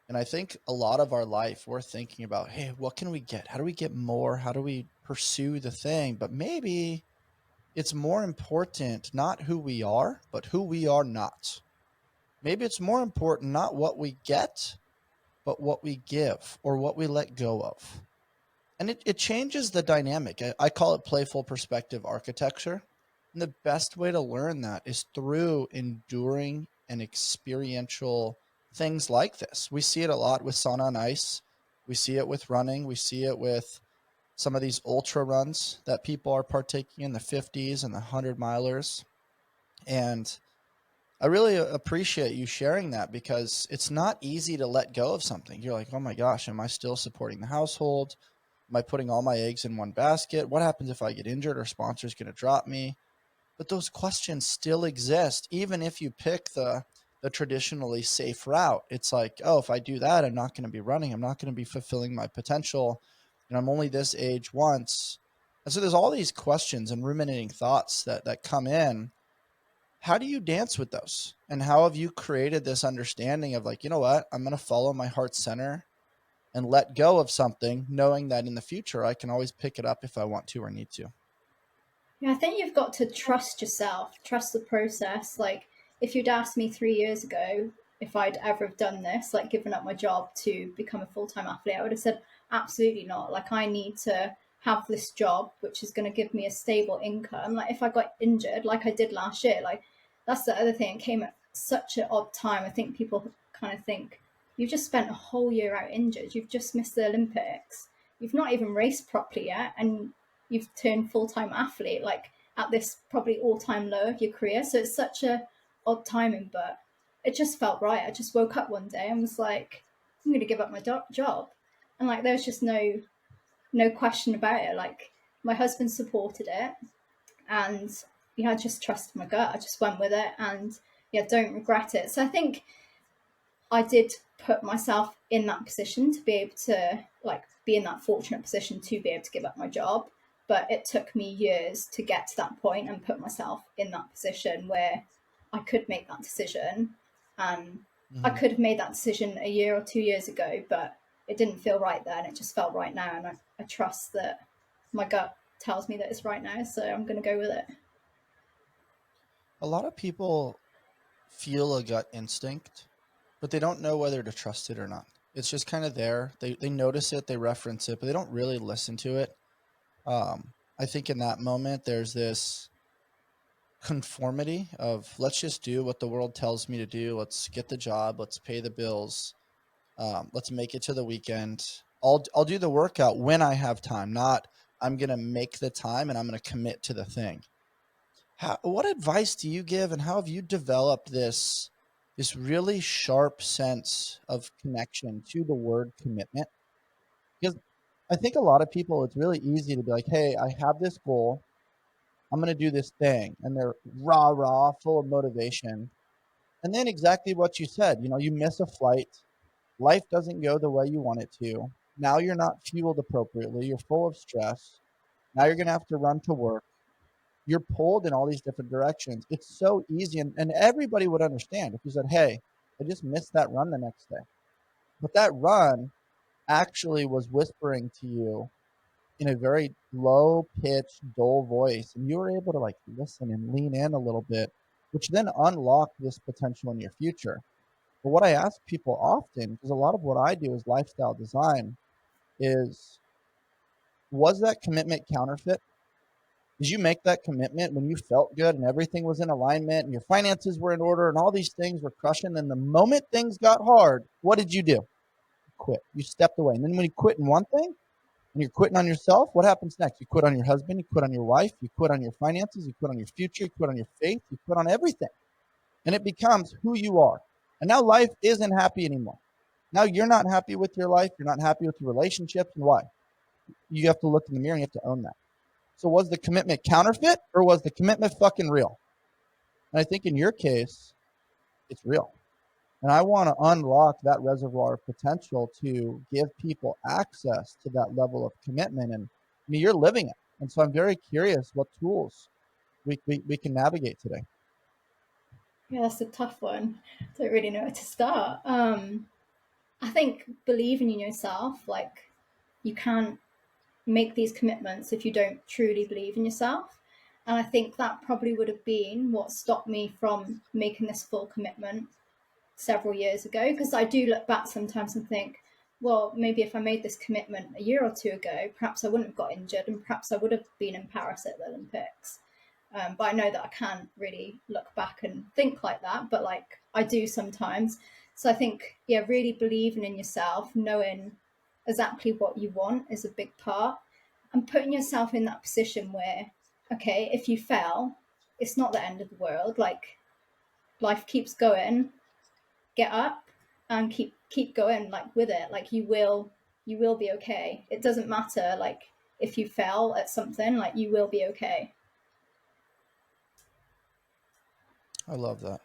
B: And I think a lot of our life, we're thinking about, hey, what can we get? How do we get more? How do we pursue the thing? But maybe it's more important not who we are, but who we are not. Maybe it's more important not what we get, but what we give or what we let go of. And it changes the dynamic. I call it playful perspective architecture. And the best way to learn that is through enduring and experiential things like this. We see it a lot with Sauna on Ice. We see it with running. We see it with some of these ultra runs that people are partaking in, the 50s and the 100 milers. And I really appreciate you sharing that, because it's not easy to let go of something. You're like, oh my gosh, am I still supporting the household? Am I putting all my eggs in one basket? What happens if I get injured or sponsor's going to drop me? But those questions still exist, even if you pick the traditionally safe route. It's like, oh, if I do that, I'm not going to be running. I'm not going to be fulfilling my potential. And I'm only this age once. And so there's all these questions and ruminating thoughts that come in. How do you dance with those? And how have you created this understanding of like, you know what, I'm going to follow my heart center and let go of something, knowing that in the future I can always pick it up if I want to or need to?
A: Yeah, I think you've got to trust yourself, trust the process. Like, if you'd asked me 3 years ago if I'd ever have done this, like given up my job to become a full time athlete, I would have said, absolutely not. Like, I need to have this job, which is going to give me a stable income. Like, if I got injured, like I did last year, like, that's the other thing. It came at such an odd time. I think people kind of think, you just spent a whole year out injured. You've just missed the Olympics. You've not even raced properly yet. And you've turned full-time athlete, like at this probably all-time low of your career. So it's such a odd timing, but it just felt right. I just woke up one day and was like, I'm going to give up my job. And like, there was just no question about it. Like, my husband supported it, and yeah, I just trusted my gut. I just went with it, and yeah, don't regret it. So I think I did put myself in that position to be able to like be in that fortunate position to be able to give up my job. But it took me years to get to that point and put myself in that position where I could make that decision. And I
B: Mm-hmm.
A: could have made that decision a year or 2 years ago, but it didn't feel right then. It just felt right now. And I trust that my gut tells me that it's right now. So I'm going to go with it.
B: A lot of people feel a gut instinct, but they don't know whether to trust it or not. It's just kind of there. They notice it, they reference it, but they don't really listen to it. I think in that moment, there's this conformity of let's just do what the world tells me to do. Let's get the job. Let's pay the bills. Let's make it to the weekend. I'll do the workout when I have time, not I'm gonna make the time and I'm gonna commit to the thing. What advice do you give, and how have you developed this really sharp sense of connection to the word commitment? Because I think a lot of people, it's really easy to be like, hey, I have this goal, I'm going to do this thing, and they're rah rah, full of motivation. And then exactly what you said, you miss a flight, life doesn't go the way you want it to. Now you're not fueled appropriately, you're full of stress. Now you're going to have to run to work. You're pulled in all these different directions. It's so easy. And everybody would understand if you said, hey, I just missed that run the next day. But that run actually was whispering to you in a very low pitched, dull voice. And you were able to like listen and lean in a little bit, which then unlocked this potential in your future. But what I ask people often, because a lot of what I do is lifestyle design, is was that commitment counterfeit? Did you make that commitment when you felt good and everything was in alignment and your finances were in order and all these things were crushing? And the moment things got hard, what did you do? You quit. You stepped away. And then when you quit in one thing and you're quitting on yourself, what happens next? You quit on your husband, you quit on your wife, you quit on your finances, you quit on your future, you quit on your faith, you quit on everything. And it becomes who you are. And now life isn't happy anymore. Now you're not happy with your life. You're not happy with your relationships. And why? You have to look in the mirror and you have to own that. So was the commitment counterfeit or was the commitment fucking real? And I think in your case, it's real. And I want to unlock that reservoir of potential to give people access to that level of commitment. And I mean, you're living it. And so I'm very curious what tools we can navigate today.
A: Yeah, that's a tough one. Don't really know where to start. I think believing in yourself, like, you can't make these commitments if you don't truly believe in yourself. And I think that probably would have been what stopped me from making this full commitment several years ago. Because I do look back sometimes and think, well, maybe if I made this commitment a year or two ago, perhaps I wouldn't have got injured and perhaps I would have been in Paris at the Olympics. But I know that I can't really look back and think like that, but like I do sometimes. So I think, yeah, really believing in yourself, knowing exactly what you want is a big part, and putting yourself in that position where, okay, if you fail, it's not the end of the world. Like, life keeps going, get up and keep going, like, with it. Like, you will be okay. It doesn't matter, like, if you fail at something, like, you will be okay.
B: I love that.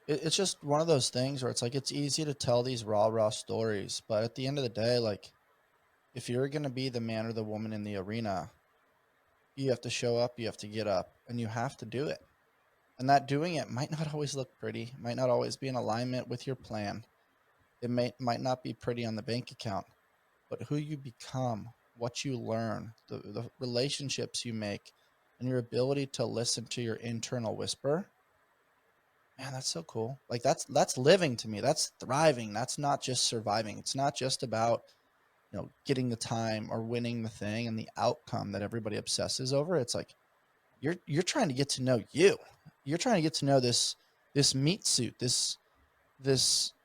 B: It's just one of those things where it's like, it's easy to tell these raw stories, but at the end of the day, like, if you're going to be the man or the woman in the arena, you have to show up, you have to get up, and you have to do it. And that doing it might not always look pretty, might not always be in alignment with your plan. It might not be pretty on the bank account, but who you become, what you learn, the relationships you make, and your ability to listen to your internal whisper, man, that's so cool. Like, that's living to me. That's thriving. That's not just surviving. It's not just about, getting the time or winning the thing and the outcome that everybody obsesses over. It's like, you're trying to get to know you. You're trying to get to know this meat suit, this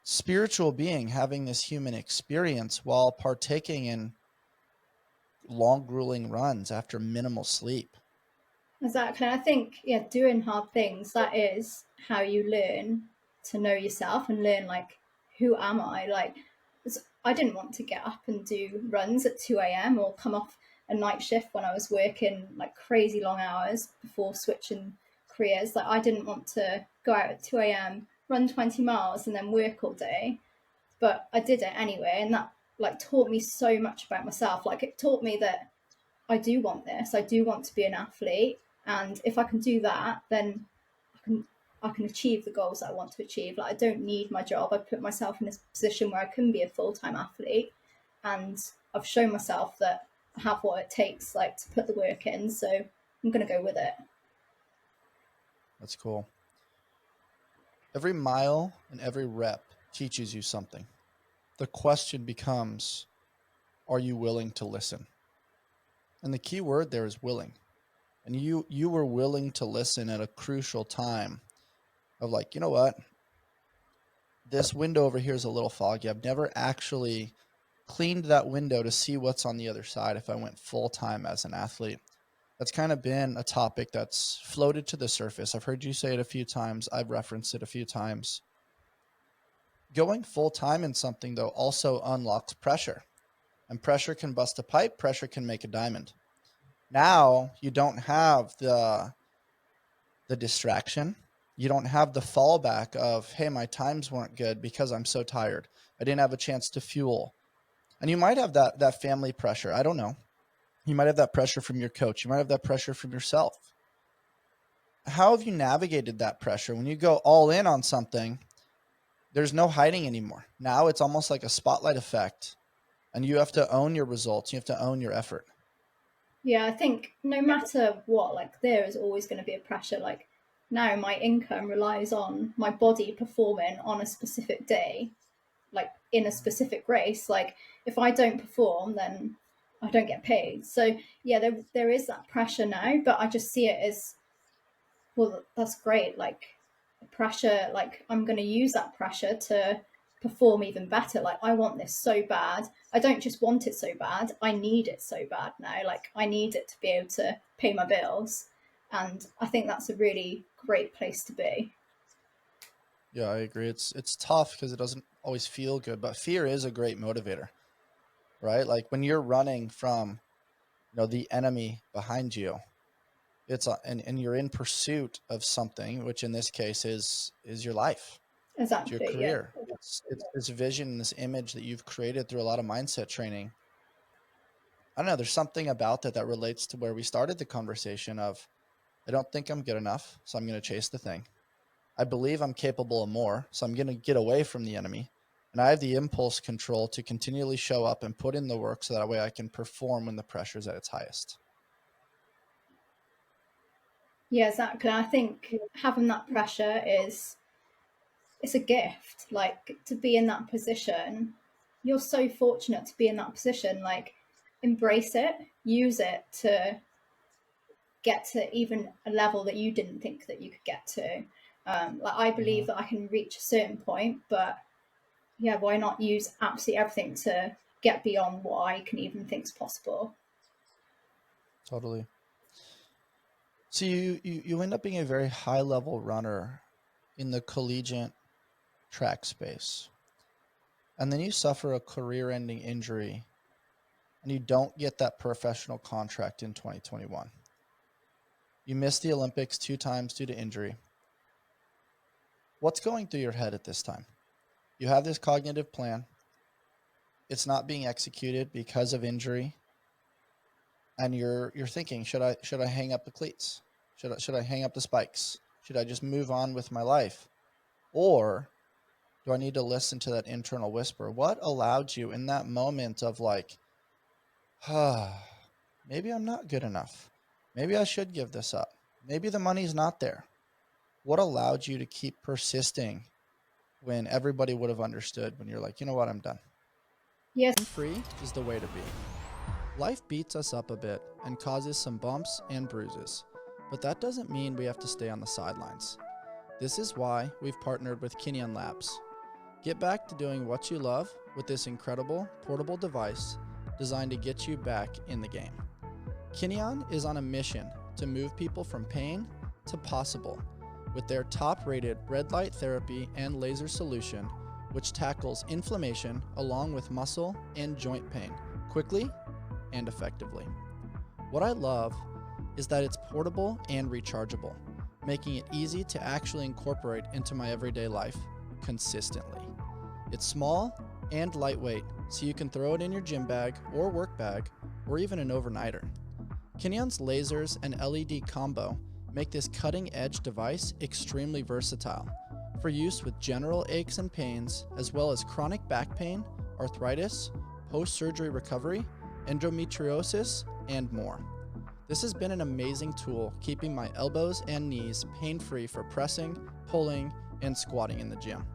B: spiritual being having this human experience while partaking in long grueling runs after minimal sleep.
A: Exactly. I think, yeah, doing hard things, that is how you learn to know yourself and learn, like, who am I? Like, I didn't want to get up and do runs at 2 a.m. or come off a night shift when I was working like crazy long hours before switching careers. Like, I didn't want to go out at 2 a.m., run 20 miles and then work all day. But I did it anyway, and that, like, taught me so much about myself. Like, it taught me that I do want this. I do want to be an athlete, and if I can do that, then I can achieve the goals that I want to achieve. Like, I don't need my job. I've put myself in this position where I can be a full-time athlete, and I've shown myself that I have what it takes, like, to put the work in. So I'm going to go with it.
B: That's cool. Every mile and every rep teaches you something. The question becomes, are you willing to listen? And the key word there is willing. And you were willing to listen at a crucial time of, like, you know what? This window over here is a little foggy. I've never actually cleaned that window to see what's on the other side if I went full time as an athlete. That's kind of been a topic that's floated to the surface. I've heard you say it a few times. I've referenced it a few times. Going full time in something, though, also unlocks pressure. And pressure can bust a pipe, pressure can make a diamond. Now you don't have the distraction. You don't have the fallback of, hey, my times weren't good because I'm so tired. I didn't have a chance to fuel. And you might have that family pressure. I don't know. You might have that pressure from your coach. You might have that pressure from yourself. How have you navigated that pressure? When you go all in on something, there's no hiding anymore. Now it's almost like a spotlight effect, and you have to own your results. You have to own your effort.
A: Yeah, I think no matter what, like, there is always going to be a pressure. Like, now my income relies on my body performing on a specific day, like in a specific race. Like, if I don't perform, then I don't get paid. So yeah, there is that pressure now, but I just see it as, well, that's great. Like, pressure, like, I'm going to use that pressure to perform even better. Like, I want this so bad. I don't just want it so bad, I need it so bad now. Like, I need it to be able to pay my bills, and I think that's a really great place to be.
B: Yeah, I agree. It's tough because it doesn't always feel good, but fear is a great motivator, right? Like, when you're running from, the enemy behind you, and you're in pursuit of something, which in this case is your life, it's your
A: Exactly, yeah.
B: career, it's this vision, this image that you've created through a lot of mindset training. I don't know, there's something about that relates to where we started the conversation of, I don't think I'm good enough, so I'm going to chase the thing. I believe I'm capable of more, so I'm going to get away from the enemy. And I have the impulse control to continually show up and put in the work so that way I can perform when the pressure's at its highest.
A: Yeah, exactly. I think having that pressure is, it's a gift. Like, to be in that position, you're so fortunate to be in that position. Like, embrace it, use it to get to even a level that you didn't think that you could get to. Like, I believe that I can reach a certain point, but yeah, why not use absolutely everything to get beyond what I can even think is possible?
B: Totally. So you end up being a very high level runner in the collegiate track space, and then you suffer a career-ending injury and you don't get that professional contract in 2021. You miss the Olympics 2 times due to injury. What's going through your head at this time? You have this cognitive plan. It's not being executed because of injury, and you're thinking, should I hang up the cleats? Should I hang up the spikes? Should I just move on with my life? Or do I need to listen to that internal whisper? What allowed you in that moment of like, maybe I'm not good enough. Maybe I should give this up. Maybe the money's not there. What allowed you to keep persisting when everybody would have understood when you're like, you know what, I'm done?
A: Yes.
B: Free is the way to be. Life beats us up a bit and causes some bumps and bruises, but that doesn't mean we have to stay on the sidelines. This is why we've partnered with Kinyan Labs. Get back to doing what you love with this incredible portable device designed to get you back in the game. Kinyan is on a mission to move people from pain to possible with their top-rated red light therapy and laser solution, which tackles inflammation along with muscle and joint pain quickly and effectively. What I love is that it's portable and rechargeable, making it easy to actually incorporate into my everyday life consistently. It's small and lightweight, so you can throw it in your gym bag or work bag, or even an overnighter. Kinyan's lasers and LED combo make this cutting-edge device extremely versatile for use with general aches and pains, as well as chronic back pain, arthritis, post-surgery recovery, endometriosis, and more. This has been an amazing tool keeping my elbows and knees pain-free for pressing, pulling, and squatting in the gym.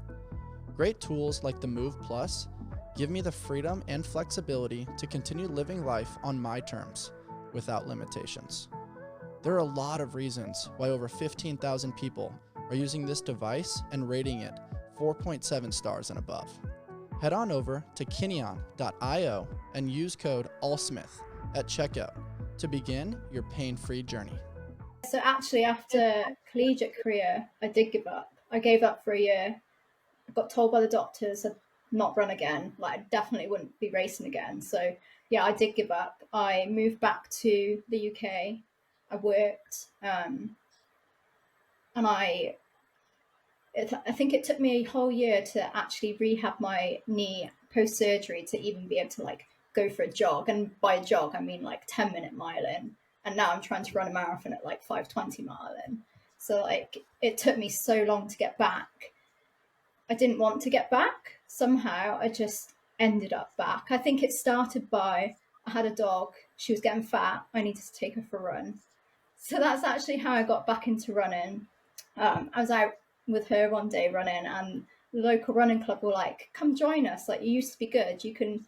B: Great tools like the Move Plus give me the freedom and flexibility to continue living life on my terms without limitations. There are a lot of reasons why over 15,000 people are using this device and rating it 4.7 stars and above. Head on over to kinyan.io and use code ALLSMITH at checkout to begin your pain-free journey.
A: So actually, after collegiate career, I did give up. I gave up for a year. I got told by the doctors I'd not run again. Like, I definitely wouldn't be racing again. So yeah, I did give up. I moved back to the UK. I worked, and I think it took me a whole year to actually rehab my knee post-surgery to even be able to like go for a jog. And by jog, I mean like 10-minute mile in. And now I'm trying to run a marathon at like 5:20 mile in. So like it took me so long to get back. I didn't want to get back. Somehow I just ended up back. I think it started by I had a dog. She was getting fat. I needed to take her for a run. So that's actually how I got back into running. I was out with her one day running, and the local running club were like, "Come join us. Like, you used to be good. You can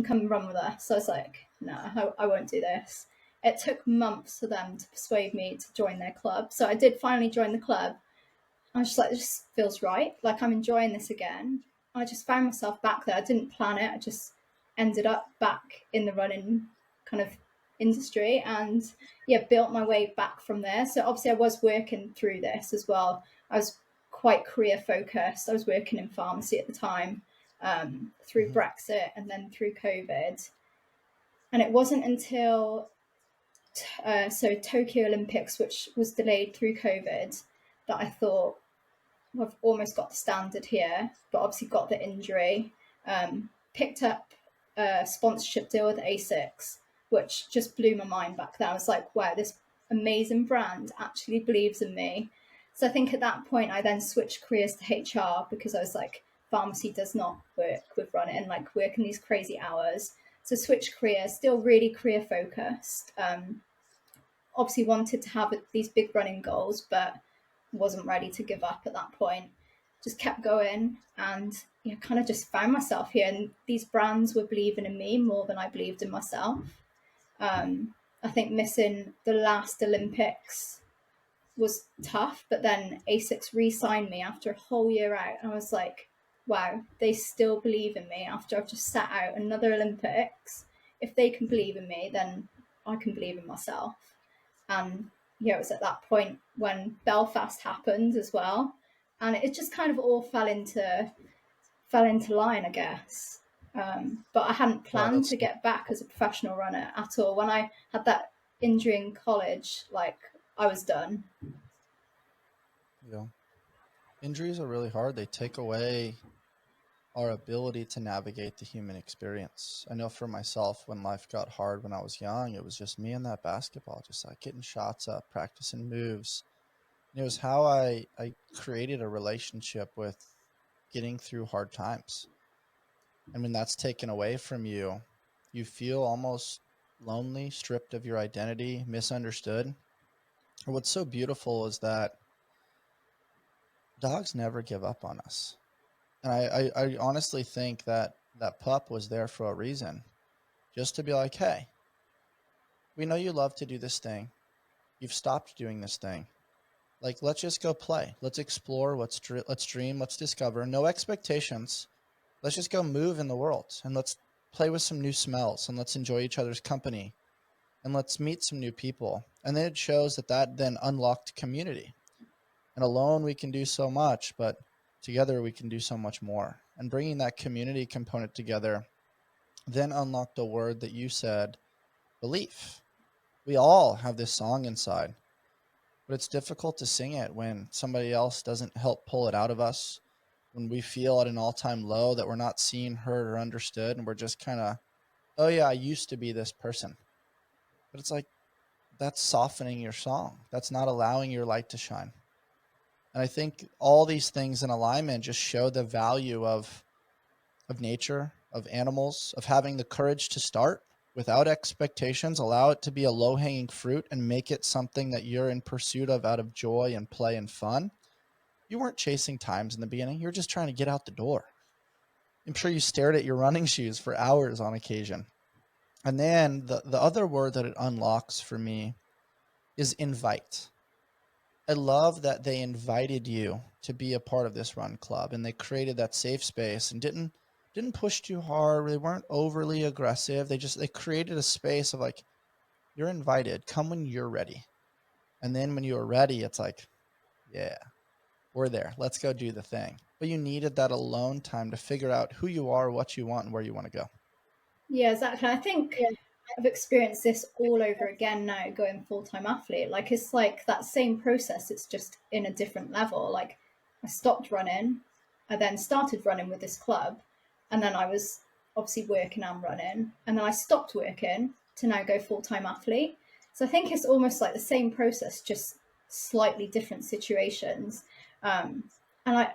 A: come and run with us." So I was like, "No, I won't do this." It took months for them to persuade me to join their club. So I did finally join the club. I was just like, this feels right. Like, I'm enjoying this again. I just found myself back there. I didn't plan it. I just ended up back in the running kind of industry, and yeah, built my way back from there. So obviously I was working through this as well. I was quite career focused. I was working in pharmacy at the time, through Brexit and then through COVID. And it wasn't until Tokyo Olympics, which was delayed through COVID, that I thought, well, I've almost got the standard here, but obviously got the injury. Picked up a sponsorship deal with ASICS, which just blew my mind back then. I was like, wow, this amazing brand actually believes in me. So I think at that point, I then switched careers to HR, because I was like, pharmacy does not work with running, like working these crazy hours. So switched careers, still really career focused. Obviously wanted to have these big running goals, but wasn't ready to give up at that point. Just kept going, and kind of just found myself here. And these brands were believing in me more than I believed in myself. I think missing the last Olympics was tough, but then ASICS re-signed me after a whole year out. And I was like, wow, they still believe in me after I've just sat out another Olympics. If they can believe in me, then I can believe in myself. And it was at that point when Belfast happened as well. and it just kind of all fell into line, I guess. But I hadn't
B: Wow,
A: planned to get back as a professional runner at all. When I had that injury in college, like, I was done.
B: yeah. Injuries are really hard. They take away our ability to navigate the human experience. I know for myself, when life got hard when I was young, it was just me and that basketball, just like getting shots up, practicing moves. And it was how I created a relationship with getting through hard times. And when that's taken away from you, you feel almost lonely, stripped of your identity, misunderstood. And what's so beautiful is that dogs never give up on us. And I honestly think that that pup was there for a reason, just to be like, hey, we know you love to do this thing. You've stopped doing this thing. Like, let's just go play. Let's explore. Let's dream. Let's discover. No expectations. Let's just go move in the world, and let's play with some new smells, and let's enjoy each other's company, and let's meet some new people. And then it shows that then unlocked community. And alone we can do so much, but together we can do so much more. And bringing that community component together then unlocked a word that you said, belief. We all have this song inside, but it's difficult to sing it when somebody else doesn't help pull it out of us, when we feel at an all-time low that we're not seen, heard, or understood, and we're just kind of, oh yeah, I used to be this person. But it's like, that's softening your song. That's not allowing your light to shine. And I think all these things in alignment just show the value of nature, of animals, of having the courage to start without expectations, allow it to be a low-hanging fruit, and make it something that you're in pursuit of out of joy and play and fun. You weren't chasing times in the beginning. You're just trying to get out the door. I'm sure you stared at your running shoes for hours on occasion. And then the other word that it unlocks for me is invite. I love that they invited you to be a part of this run club, and they created that safe space and didn't push too hard. They weren't overly aggressive. They created a space of like, you're invited. Come when you're ready. And then when you were ready, it's like, yeah, we're there. Let's go do the thing. But you needed that alone time to figure out who you are, what you want, and where you want to go.
A: Yeah, exactly. I think I've experienced this all over again now, going full-time athlete. Like, it's like that same process, it's just in a different level. Like, I stopped running, I then started running with this club, and then I was obviously working and running, and then I stopped working to now go full-time athlete. So I think it's almost like the same process, just slightly different situations. And I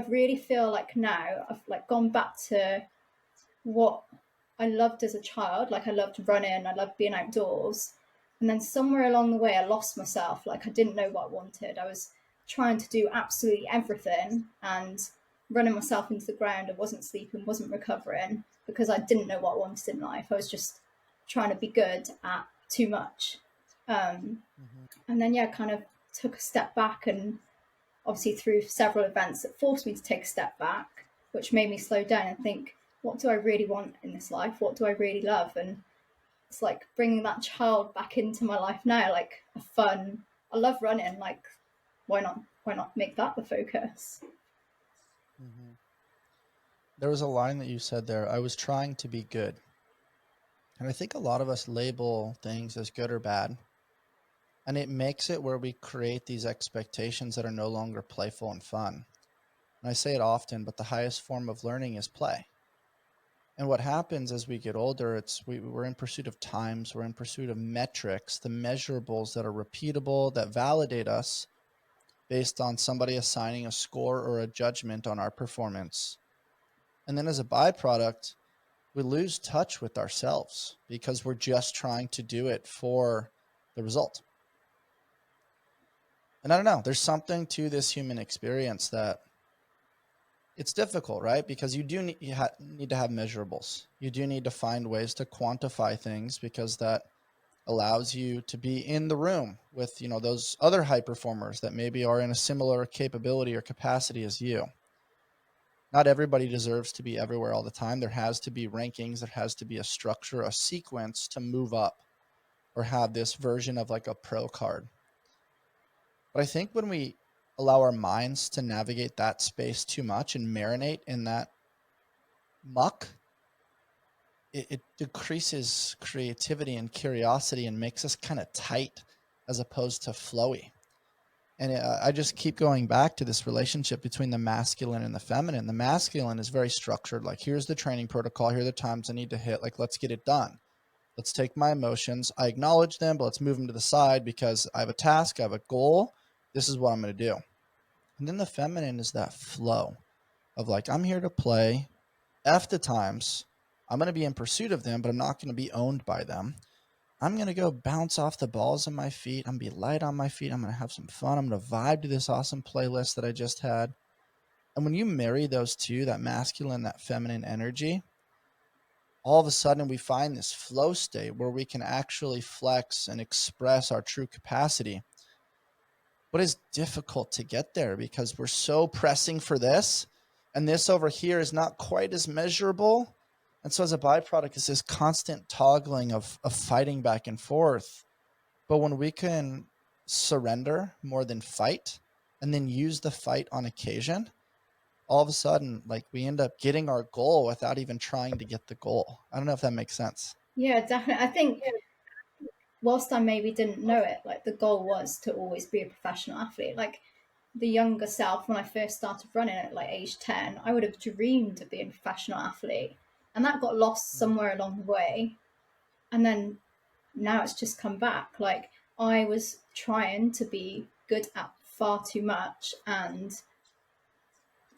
A: really feel like now I've like gone back to what I loved as a child. Like, I loved running, I loved being outdoors. And then somewhere along the way, I lost myself. Like, I didn't know what I wanted. I was trying to do absolutely everything and running myself into the ground. I wasn't sleeping, wasn't recovering because I didn't know what I wanted in life. I was just trying to be good at too much. And then, yeah, kind of took a step back, and obviously through several events that forced me to take a step back, which made me slow down and think, what do I really want in this life? What do I really love? And it's like bringing that child back into my life now, like a fun, I love running. Like, why not make that the focus?
B: Mm-hmm. There was a line that you said there. I was trying to be good. And I think a lot of us label things as good or bad. And it makes it where we create these expectations that are no longer playful and fun. And I say it often, but the highest form of learning is play. And what happens as we get older, we're in pursuit of times, we're in pursuit of metrics, the measurables that are repeatable, that validate us based on somebody assigning a score or a judgment on our performance. And then as a byproduct, we lose touch with ourselves because we're just trying to do it for the result. And I don't know, there's something to this human experience that it's difficult, right? Because you do need to have measurables. You do need to find ways to quantify things, because that allows you to be in the room with, those other high performers that maybe are in a similar capability or capacity as you. Not everybody deserves to be everywhere all the time. There has to be rankings. There has to be a structure, a sequence to move up or have this version of like a pro card. But I think when we allow our minds to navigate that space too much and marinate in that muck, it decreases creativity and curiosity and makes us kind of tight as opposed to flowy. And I just keep going back to this relationship between the masculine and the feminine. The masculine is very structured. Like, here's the training protocol. Here are the times I need to hit. Like, let's get it done. Let's take my emotions. I acknowledge them, but let's move them to the side because I have a task. I have a goal. This is what I'm going to do. And then the feminine is that flow of like, I'm here to play. F the times. I'm going to be in pursuit of them, but I'm not going to be owned by them. I'm going to go bounce off the balls of my feet. I'm going to be light on my feet. I'm going to have some fun. I'm going to vibe to this awesome playlist that I just had. And when you marry those two, that masculine, that feminine energy, all of a sudden we find this flow state where we can actually flex and express our true capacity. But it's difficult to get there because we're so pressing for this, and this over here is not quite as measurable. And so as a byproduct, it's this constant toggling of fighting back and forth. But when we can surrender more than fight and then use the fight on occasion, all of a sudden, like, we end up getting our goal without even trying to get the goal. I don't know if that makes sense.
A: Yeah, definitely. I think whilst I maybe didn't know it, like the goal was to always be a professional athlete. Like the younger self, when I first started running at like age 10, I would have dreamed of being a professional athlete. And that got lost somewhere along the way. And then now it's just come back. Like I was trying to be good at far too much, and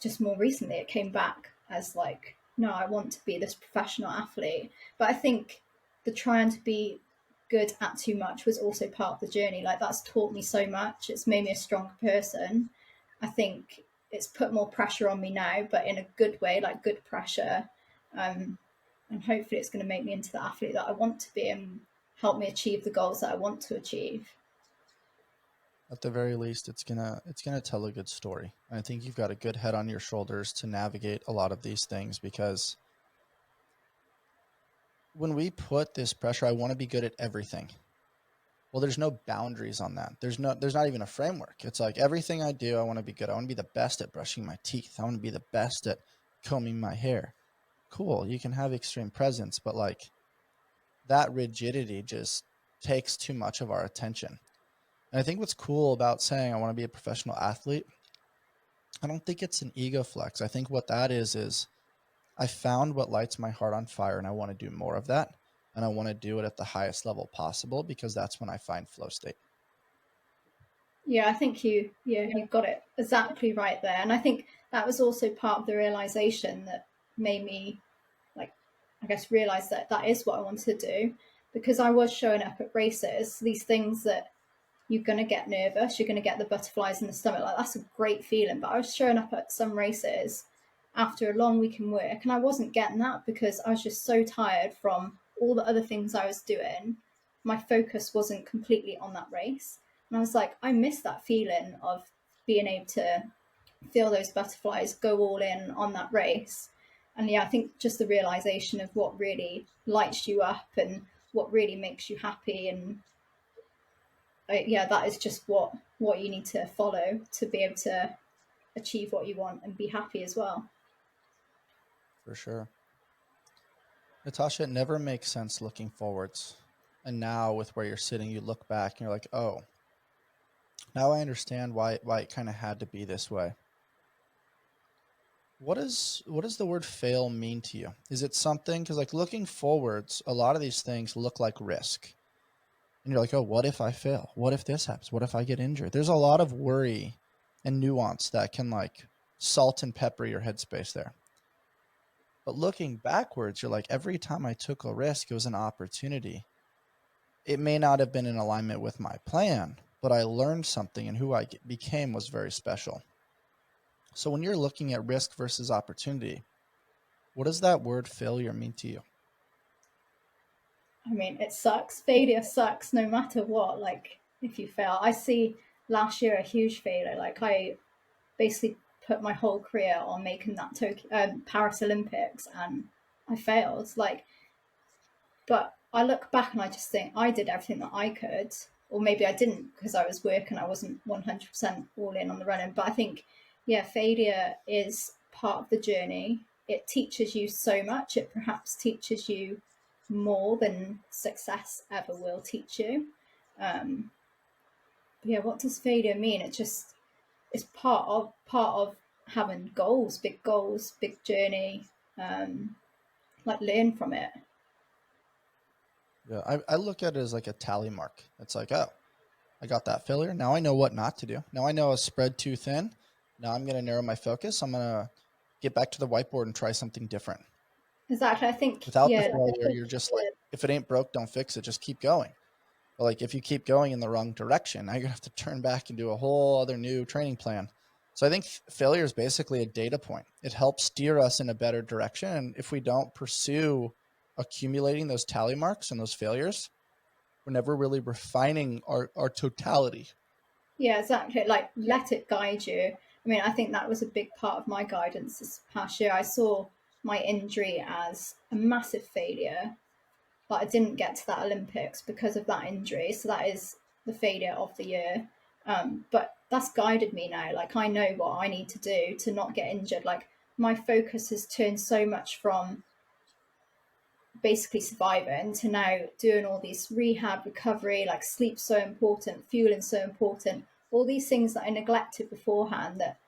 A: just more recently it came back as like, no, I want to be this professional athlete. But I think the trying to be good at too much was also part of the journey. Like that's taught me so much. It's made me a stronger person. I think it's put more pressure on me now, but in a good way, like good pressure. And hopefully it's going to make me into the athlete that I want to be and help me achieve the goals that I want to achieve.
B: At the very least, it's gonna tell a good story. And I think you've got a good head on your shoulders to navigate a lot of these things, because when we put this pressure, I want to be good at everything. Well, there's no boundaries on that. There's not even a framework. It's like everything I do, I want to be good. I want to be the best at brushing my teeth. I want to be the best at combing my hair. Cool. You can have extreme presence, but like that rigidity just takes too much of our attention. And I think what's cool about saying I want to be a professional athlete, I don't think it's an ego flex. I think what that is I found what lights my heart on fire, and I want to do more of that. And I want to do it at the highest level possible, because that's when I find flow state.
A: Yeah, I think you got it exactly right there. And I think that was also part of the realization that made me, like, I guess, realize that that is what I wanted to do, because I was showing up at races, these things that you're going to get nervous, you're going to get the butterflies in the stomach. Like, that's a great feeling. But I was showing up at some races after a long week in work, and I wasn't getting that because I was just so tired from all the other things I was doing. My focus wasn't completely on that race. And I was like, I miss that feeling of being able to feel those butterflies, go all in on that race. And yeah, I think just the realization of what really lights you up and what really makes you happy, and yeah, that is just what you need to follow to be able to achieve what you want and be happy as well.
B: For sure. Natasha, it never makes sense looking forwards. And now with where you're sitting, you look back and you're like, oh, now I understand why it kind of had to be this way. What does the word fail mean to you? Is it something, because like looking forwards, a lot of these things look like risk. And you're like, oh, what if I fail? What if this happens? What if I get injured? There's a lot of worry and nuance that can like salt and pepper your headspace there. But looking backwards, you're like, every time I took a risk, it was an opportunity. It may not have been in alignment with my plan, but I learned something, and who I became was very special. So when you're looking at risk versus opportunity, what does that word failure mean to you?
A: I mean, it sucks. Failure sucks no matter what. Like, if you fail, I see last year a huge failure. Like, I basically put my whole career on making that Paris Olympics, and I failed. Like, but I look back and I just think I did everything that I could. or maybe I didn't because I was working, I wasn't 100% all in on the running. But I think, yeah, failure is part of the journey. It teaches you so much. It perhaps teaches you more than success ever will teach you. Yeah, what does failure mean? It's part of having goals, big journey. Like learn from it.
B: Yeah, I look at it as like a tally mark. It's like, oh, I got that failure. Now I know what not to do. Now I know I spread too thin. Now I'm going to narrow my focus. I'm going to get back to the whiteboard and try something different.
A: Exactly. I think,
B: Without the
A: yeah,
B: failure, you're just like, if it ain't broke, don't fix it. Just keep going. But like if you keep going in the wrong direction, now you're going to have to turn back and do a whole other new training plan. So I think failure is basically a data point. It helps steer us in a better direction. And if we don't pursue accumulating those tally marks and those failures, we're never really refining our totality.
A: Yeah, exactly. Like let it guide you. I mean, I think that was a big part of my guidance this past year. I saw my injury as a massive failure, but I didn't get to that Olympics because of that injury. So that is the failure of the year. But that's guided me now. Like I know what I need to do to not get injured. Like my focus has turned so much from basically surviving to now doing all these rehab, recovery, like sleep's so important, fueling so important, all these things that I neglected beforehand that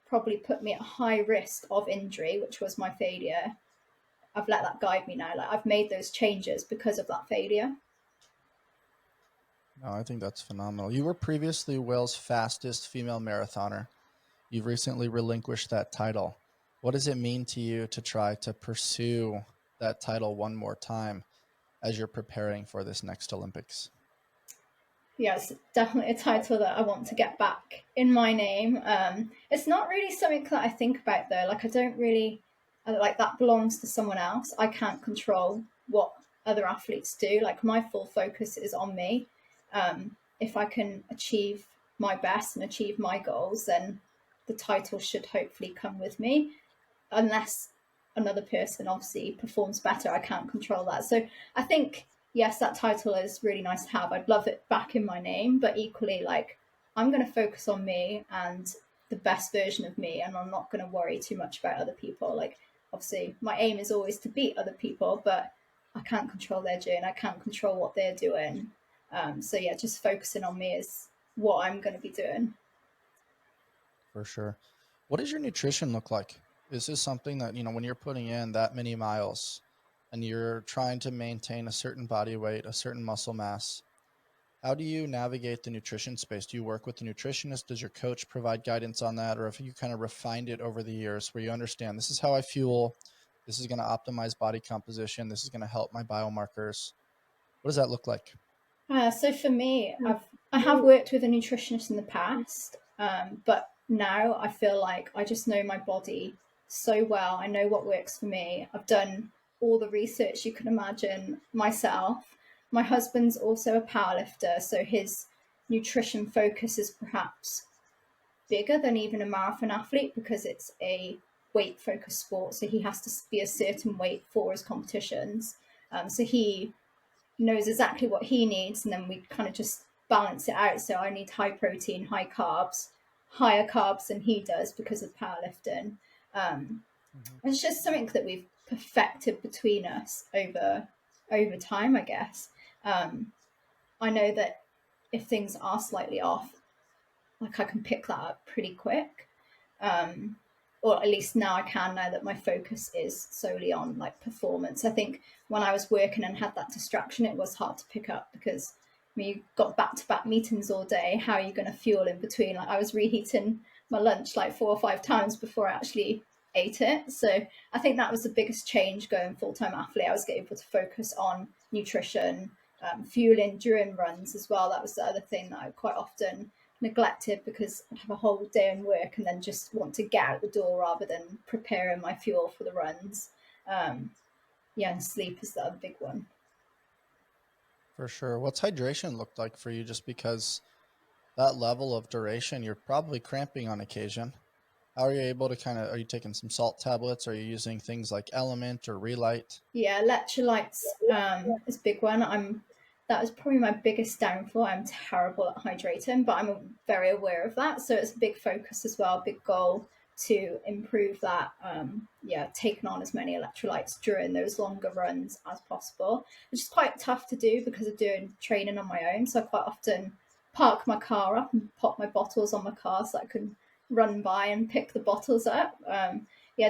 A: probably put me at high risk of injury, which was my failure. I've let that guide me now. Like I've made those changes because of that failure.
B: No, I think that's phenomenal. You were previously Wales' fastest female marathoner. You've recently relinquished that title. What does it mean to you to try to pursue that title one more time as you're preparing for this next Olympics?
A: Yeah, it's definitely a title that I want to get back in my name. It's not really something that I think about though. Like I don't really like that belongs to someone else. I can't control what other athletes do. Like my full focus is on me. If I can achieve my best and achieve my goals, then the title should hopefully come with me, unless another person obviously performs better. I can't control that. So I think, yes, that title is really nice to have. I'd love it back in my name, but equally, like, I'm going to focus on me and the best version of me, and I'm not going to worry too much about other people. Like, obviously, my aim is always to beat other people, but I can't control their journey. I can't control what they're doing. So yeah, just focusing on me is what I'm going to be doing.
B: For sure. What does your nutrition look like? Is this something that, when you're putting in that many miles and you're trying to maintain a certain body weight, a certain muscle mass, how do you navigate the nutrition space? Do you work with the nutritionist? Does your coach provide guidance on that? Or if you kind of refined it over the years where you understand this is how I fuel, this is going to optimize body composition, this is going to help my biomarkers. What does that look like?
A: So for me, I have worked with a nutritionist in the past, but now I feel like I just know my body so well. I know what works for me. I've done all the research you can imagine myself. My husband's also a powerlifter, so his nutrition focus is perhaps bigger than even a marathon athlete because it's a weight focused sport. So he has to be a certain weight for his competitions. So he knows exactly what he needs, and then we kind of just balance it out. So I need high protein, high carbs, higher carbs than he does because of powerlifting. It's just something that we've perfected between us over time, I guess. I know that if things are slightly off, like I can pick that up pretty quick. Or at least now I can, now that my focus is solely on like performance. I think when I was working and had that distraction, it was hard to pick up because you got back-to-back meetings all day. How are you going to fuel in between? Like I was reheating my lunch like 4 or 5 times before I actually ate it. So I think that was the biggest change going full-time athlete. I was able to focus on nutrition, fueling during runs as well. That was the other thing that I quite often neglected because I'd have a whole day in work and then just want to get out the door rather than preparing my fuel for the runs. And sleep is the other big one.
B: For sure. What's hydration looked like for you? Just because that level of duration, you're probably cramping on occasion. How are you able to are you taking some salt tablets? Are you using things like Element or Relight?
A: Yeah, electrolytes is a big one. I'm that was probably my biggest downfall. I'm terrible at hydrating, but I'm very aware of that. So it's a big focus as well, big goal to improve that. Taking on as many electrolytes during those longer runs as possible, which is quite tough to do because of doing training on my own. So I quite often park my car up and pop my bottles on my car so I can run by and pick the bottles up.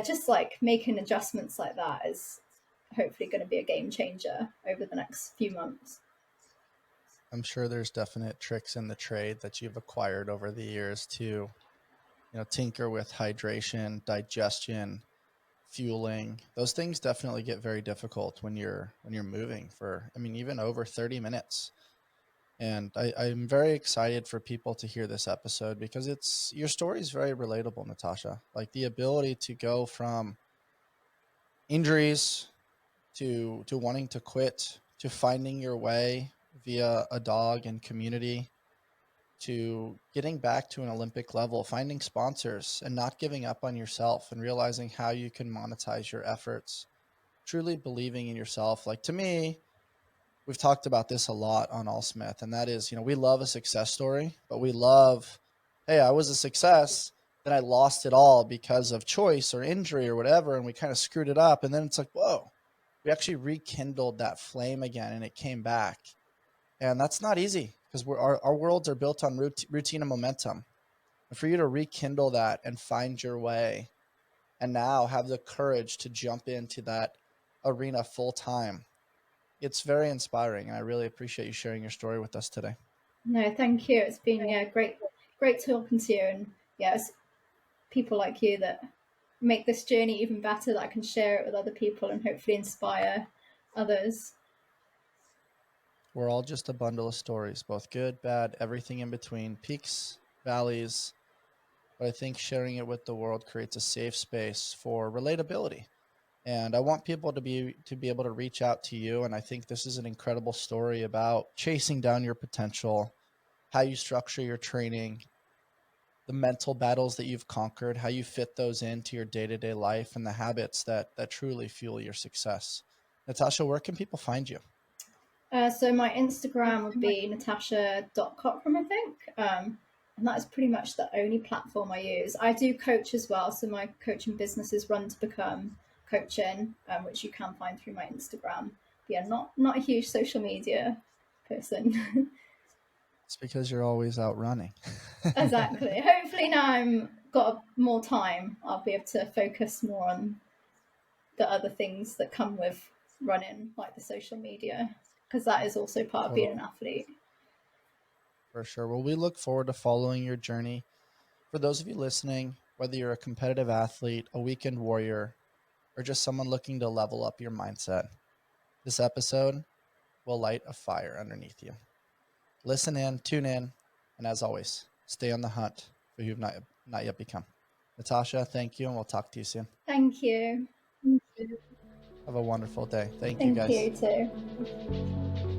A: Just like making adjustments like that is hopefully going to be a game changer over the next few months.
B: I'm sure there's definite tricks in the trade that you've acquired over the years to, tinker with hydration, digestion, fueling. Those things definitely get very difficult when you're moving for, even over 30 minutes. And I'm very excited for people to hear this episode because your story is very relatable, Natasha. Like the ability to go from injuries to wanting to quit, to finding your way via a dog and community, to getting back to an Olympic level, finding sponsors and not giving up on yourself and realizing how you can monetize your efforts, truly believing in yourself. Like to me, we've talked about this a lot on ALLSMITH, and that is, we love a success story, but we love, hey, I was a success, then I lost it all because of choice or injury or whatever, and we kind of screwed it up. And then it's like, whoa, we actually rekindled that flame again and it came back. And that's not easy because our worlds are built on routine and momentum. And for you to rekindle that and find your way and now have the courage to jump into that arena full time, it's very inspiring. And I really appreciate you sharing your story with us today.
A: No, thank you. It's been great talking to you, and it's people like you that make this journey even better, that I can share it with other people and hopefully inspire others.
B: We're all just a bundle of stories, both good, bad, everything in between, peaks, valleys. But I think sharing it with the world creates a safe space for relatability. And I want people to be able to reach out to you. And I think this is an incredible story about chasing down your potential, how you structure your training, the mental battles that you've conquered, how you fit those into your day-to-day life, and the habits that truly fuel your success. Natasha, where can people find you?
A: So my Instagram would be natasha.cockram, I think. And that is pretty much the only platform I use. I do coach as well. So my coaching business is Run to Become Coaching, which you can find through my Instagram. But yeah, not a huge social media person.
B: It's because you're always out running.
A: Exactly. Hopefully now I'm got more time, I'll be able to focus more on the other things that come with running, like the social media, because that is also part of being an athlete.
B: For sure. Well, we look forward to following your journey. For those of you listening, whether you're a competitive athlete, a weekend warrior, or just someone looking to level up your mindset, this episode will light a fire underneath you. Listen in, tune in, and as always, stay on the hunt for who you've not yet become. Natasha, thank you, and we'll talk to you soon.
A: Thank you.
B: Have a wonderful day. Thank you,
A: Thank
B: guys.
A: you too.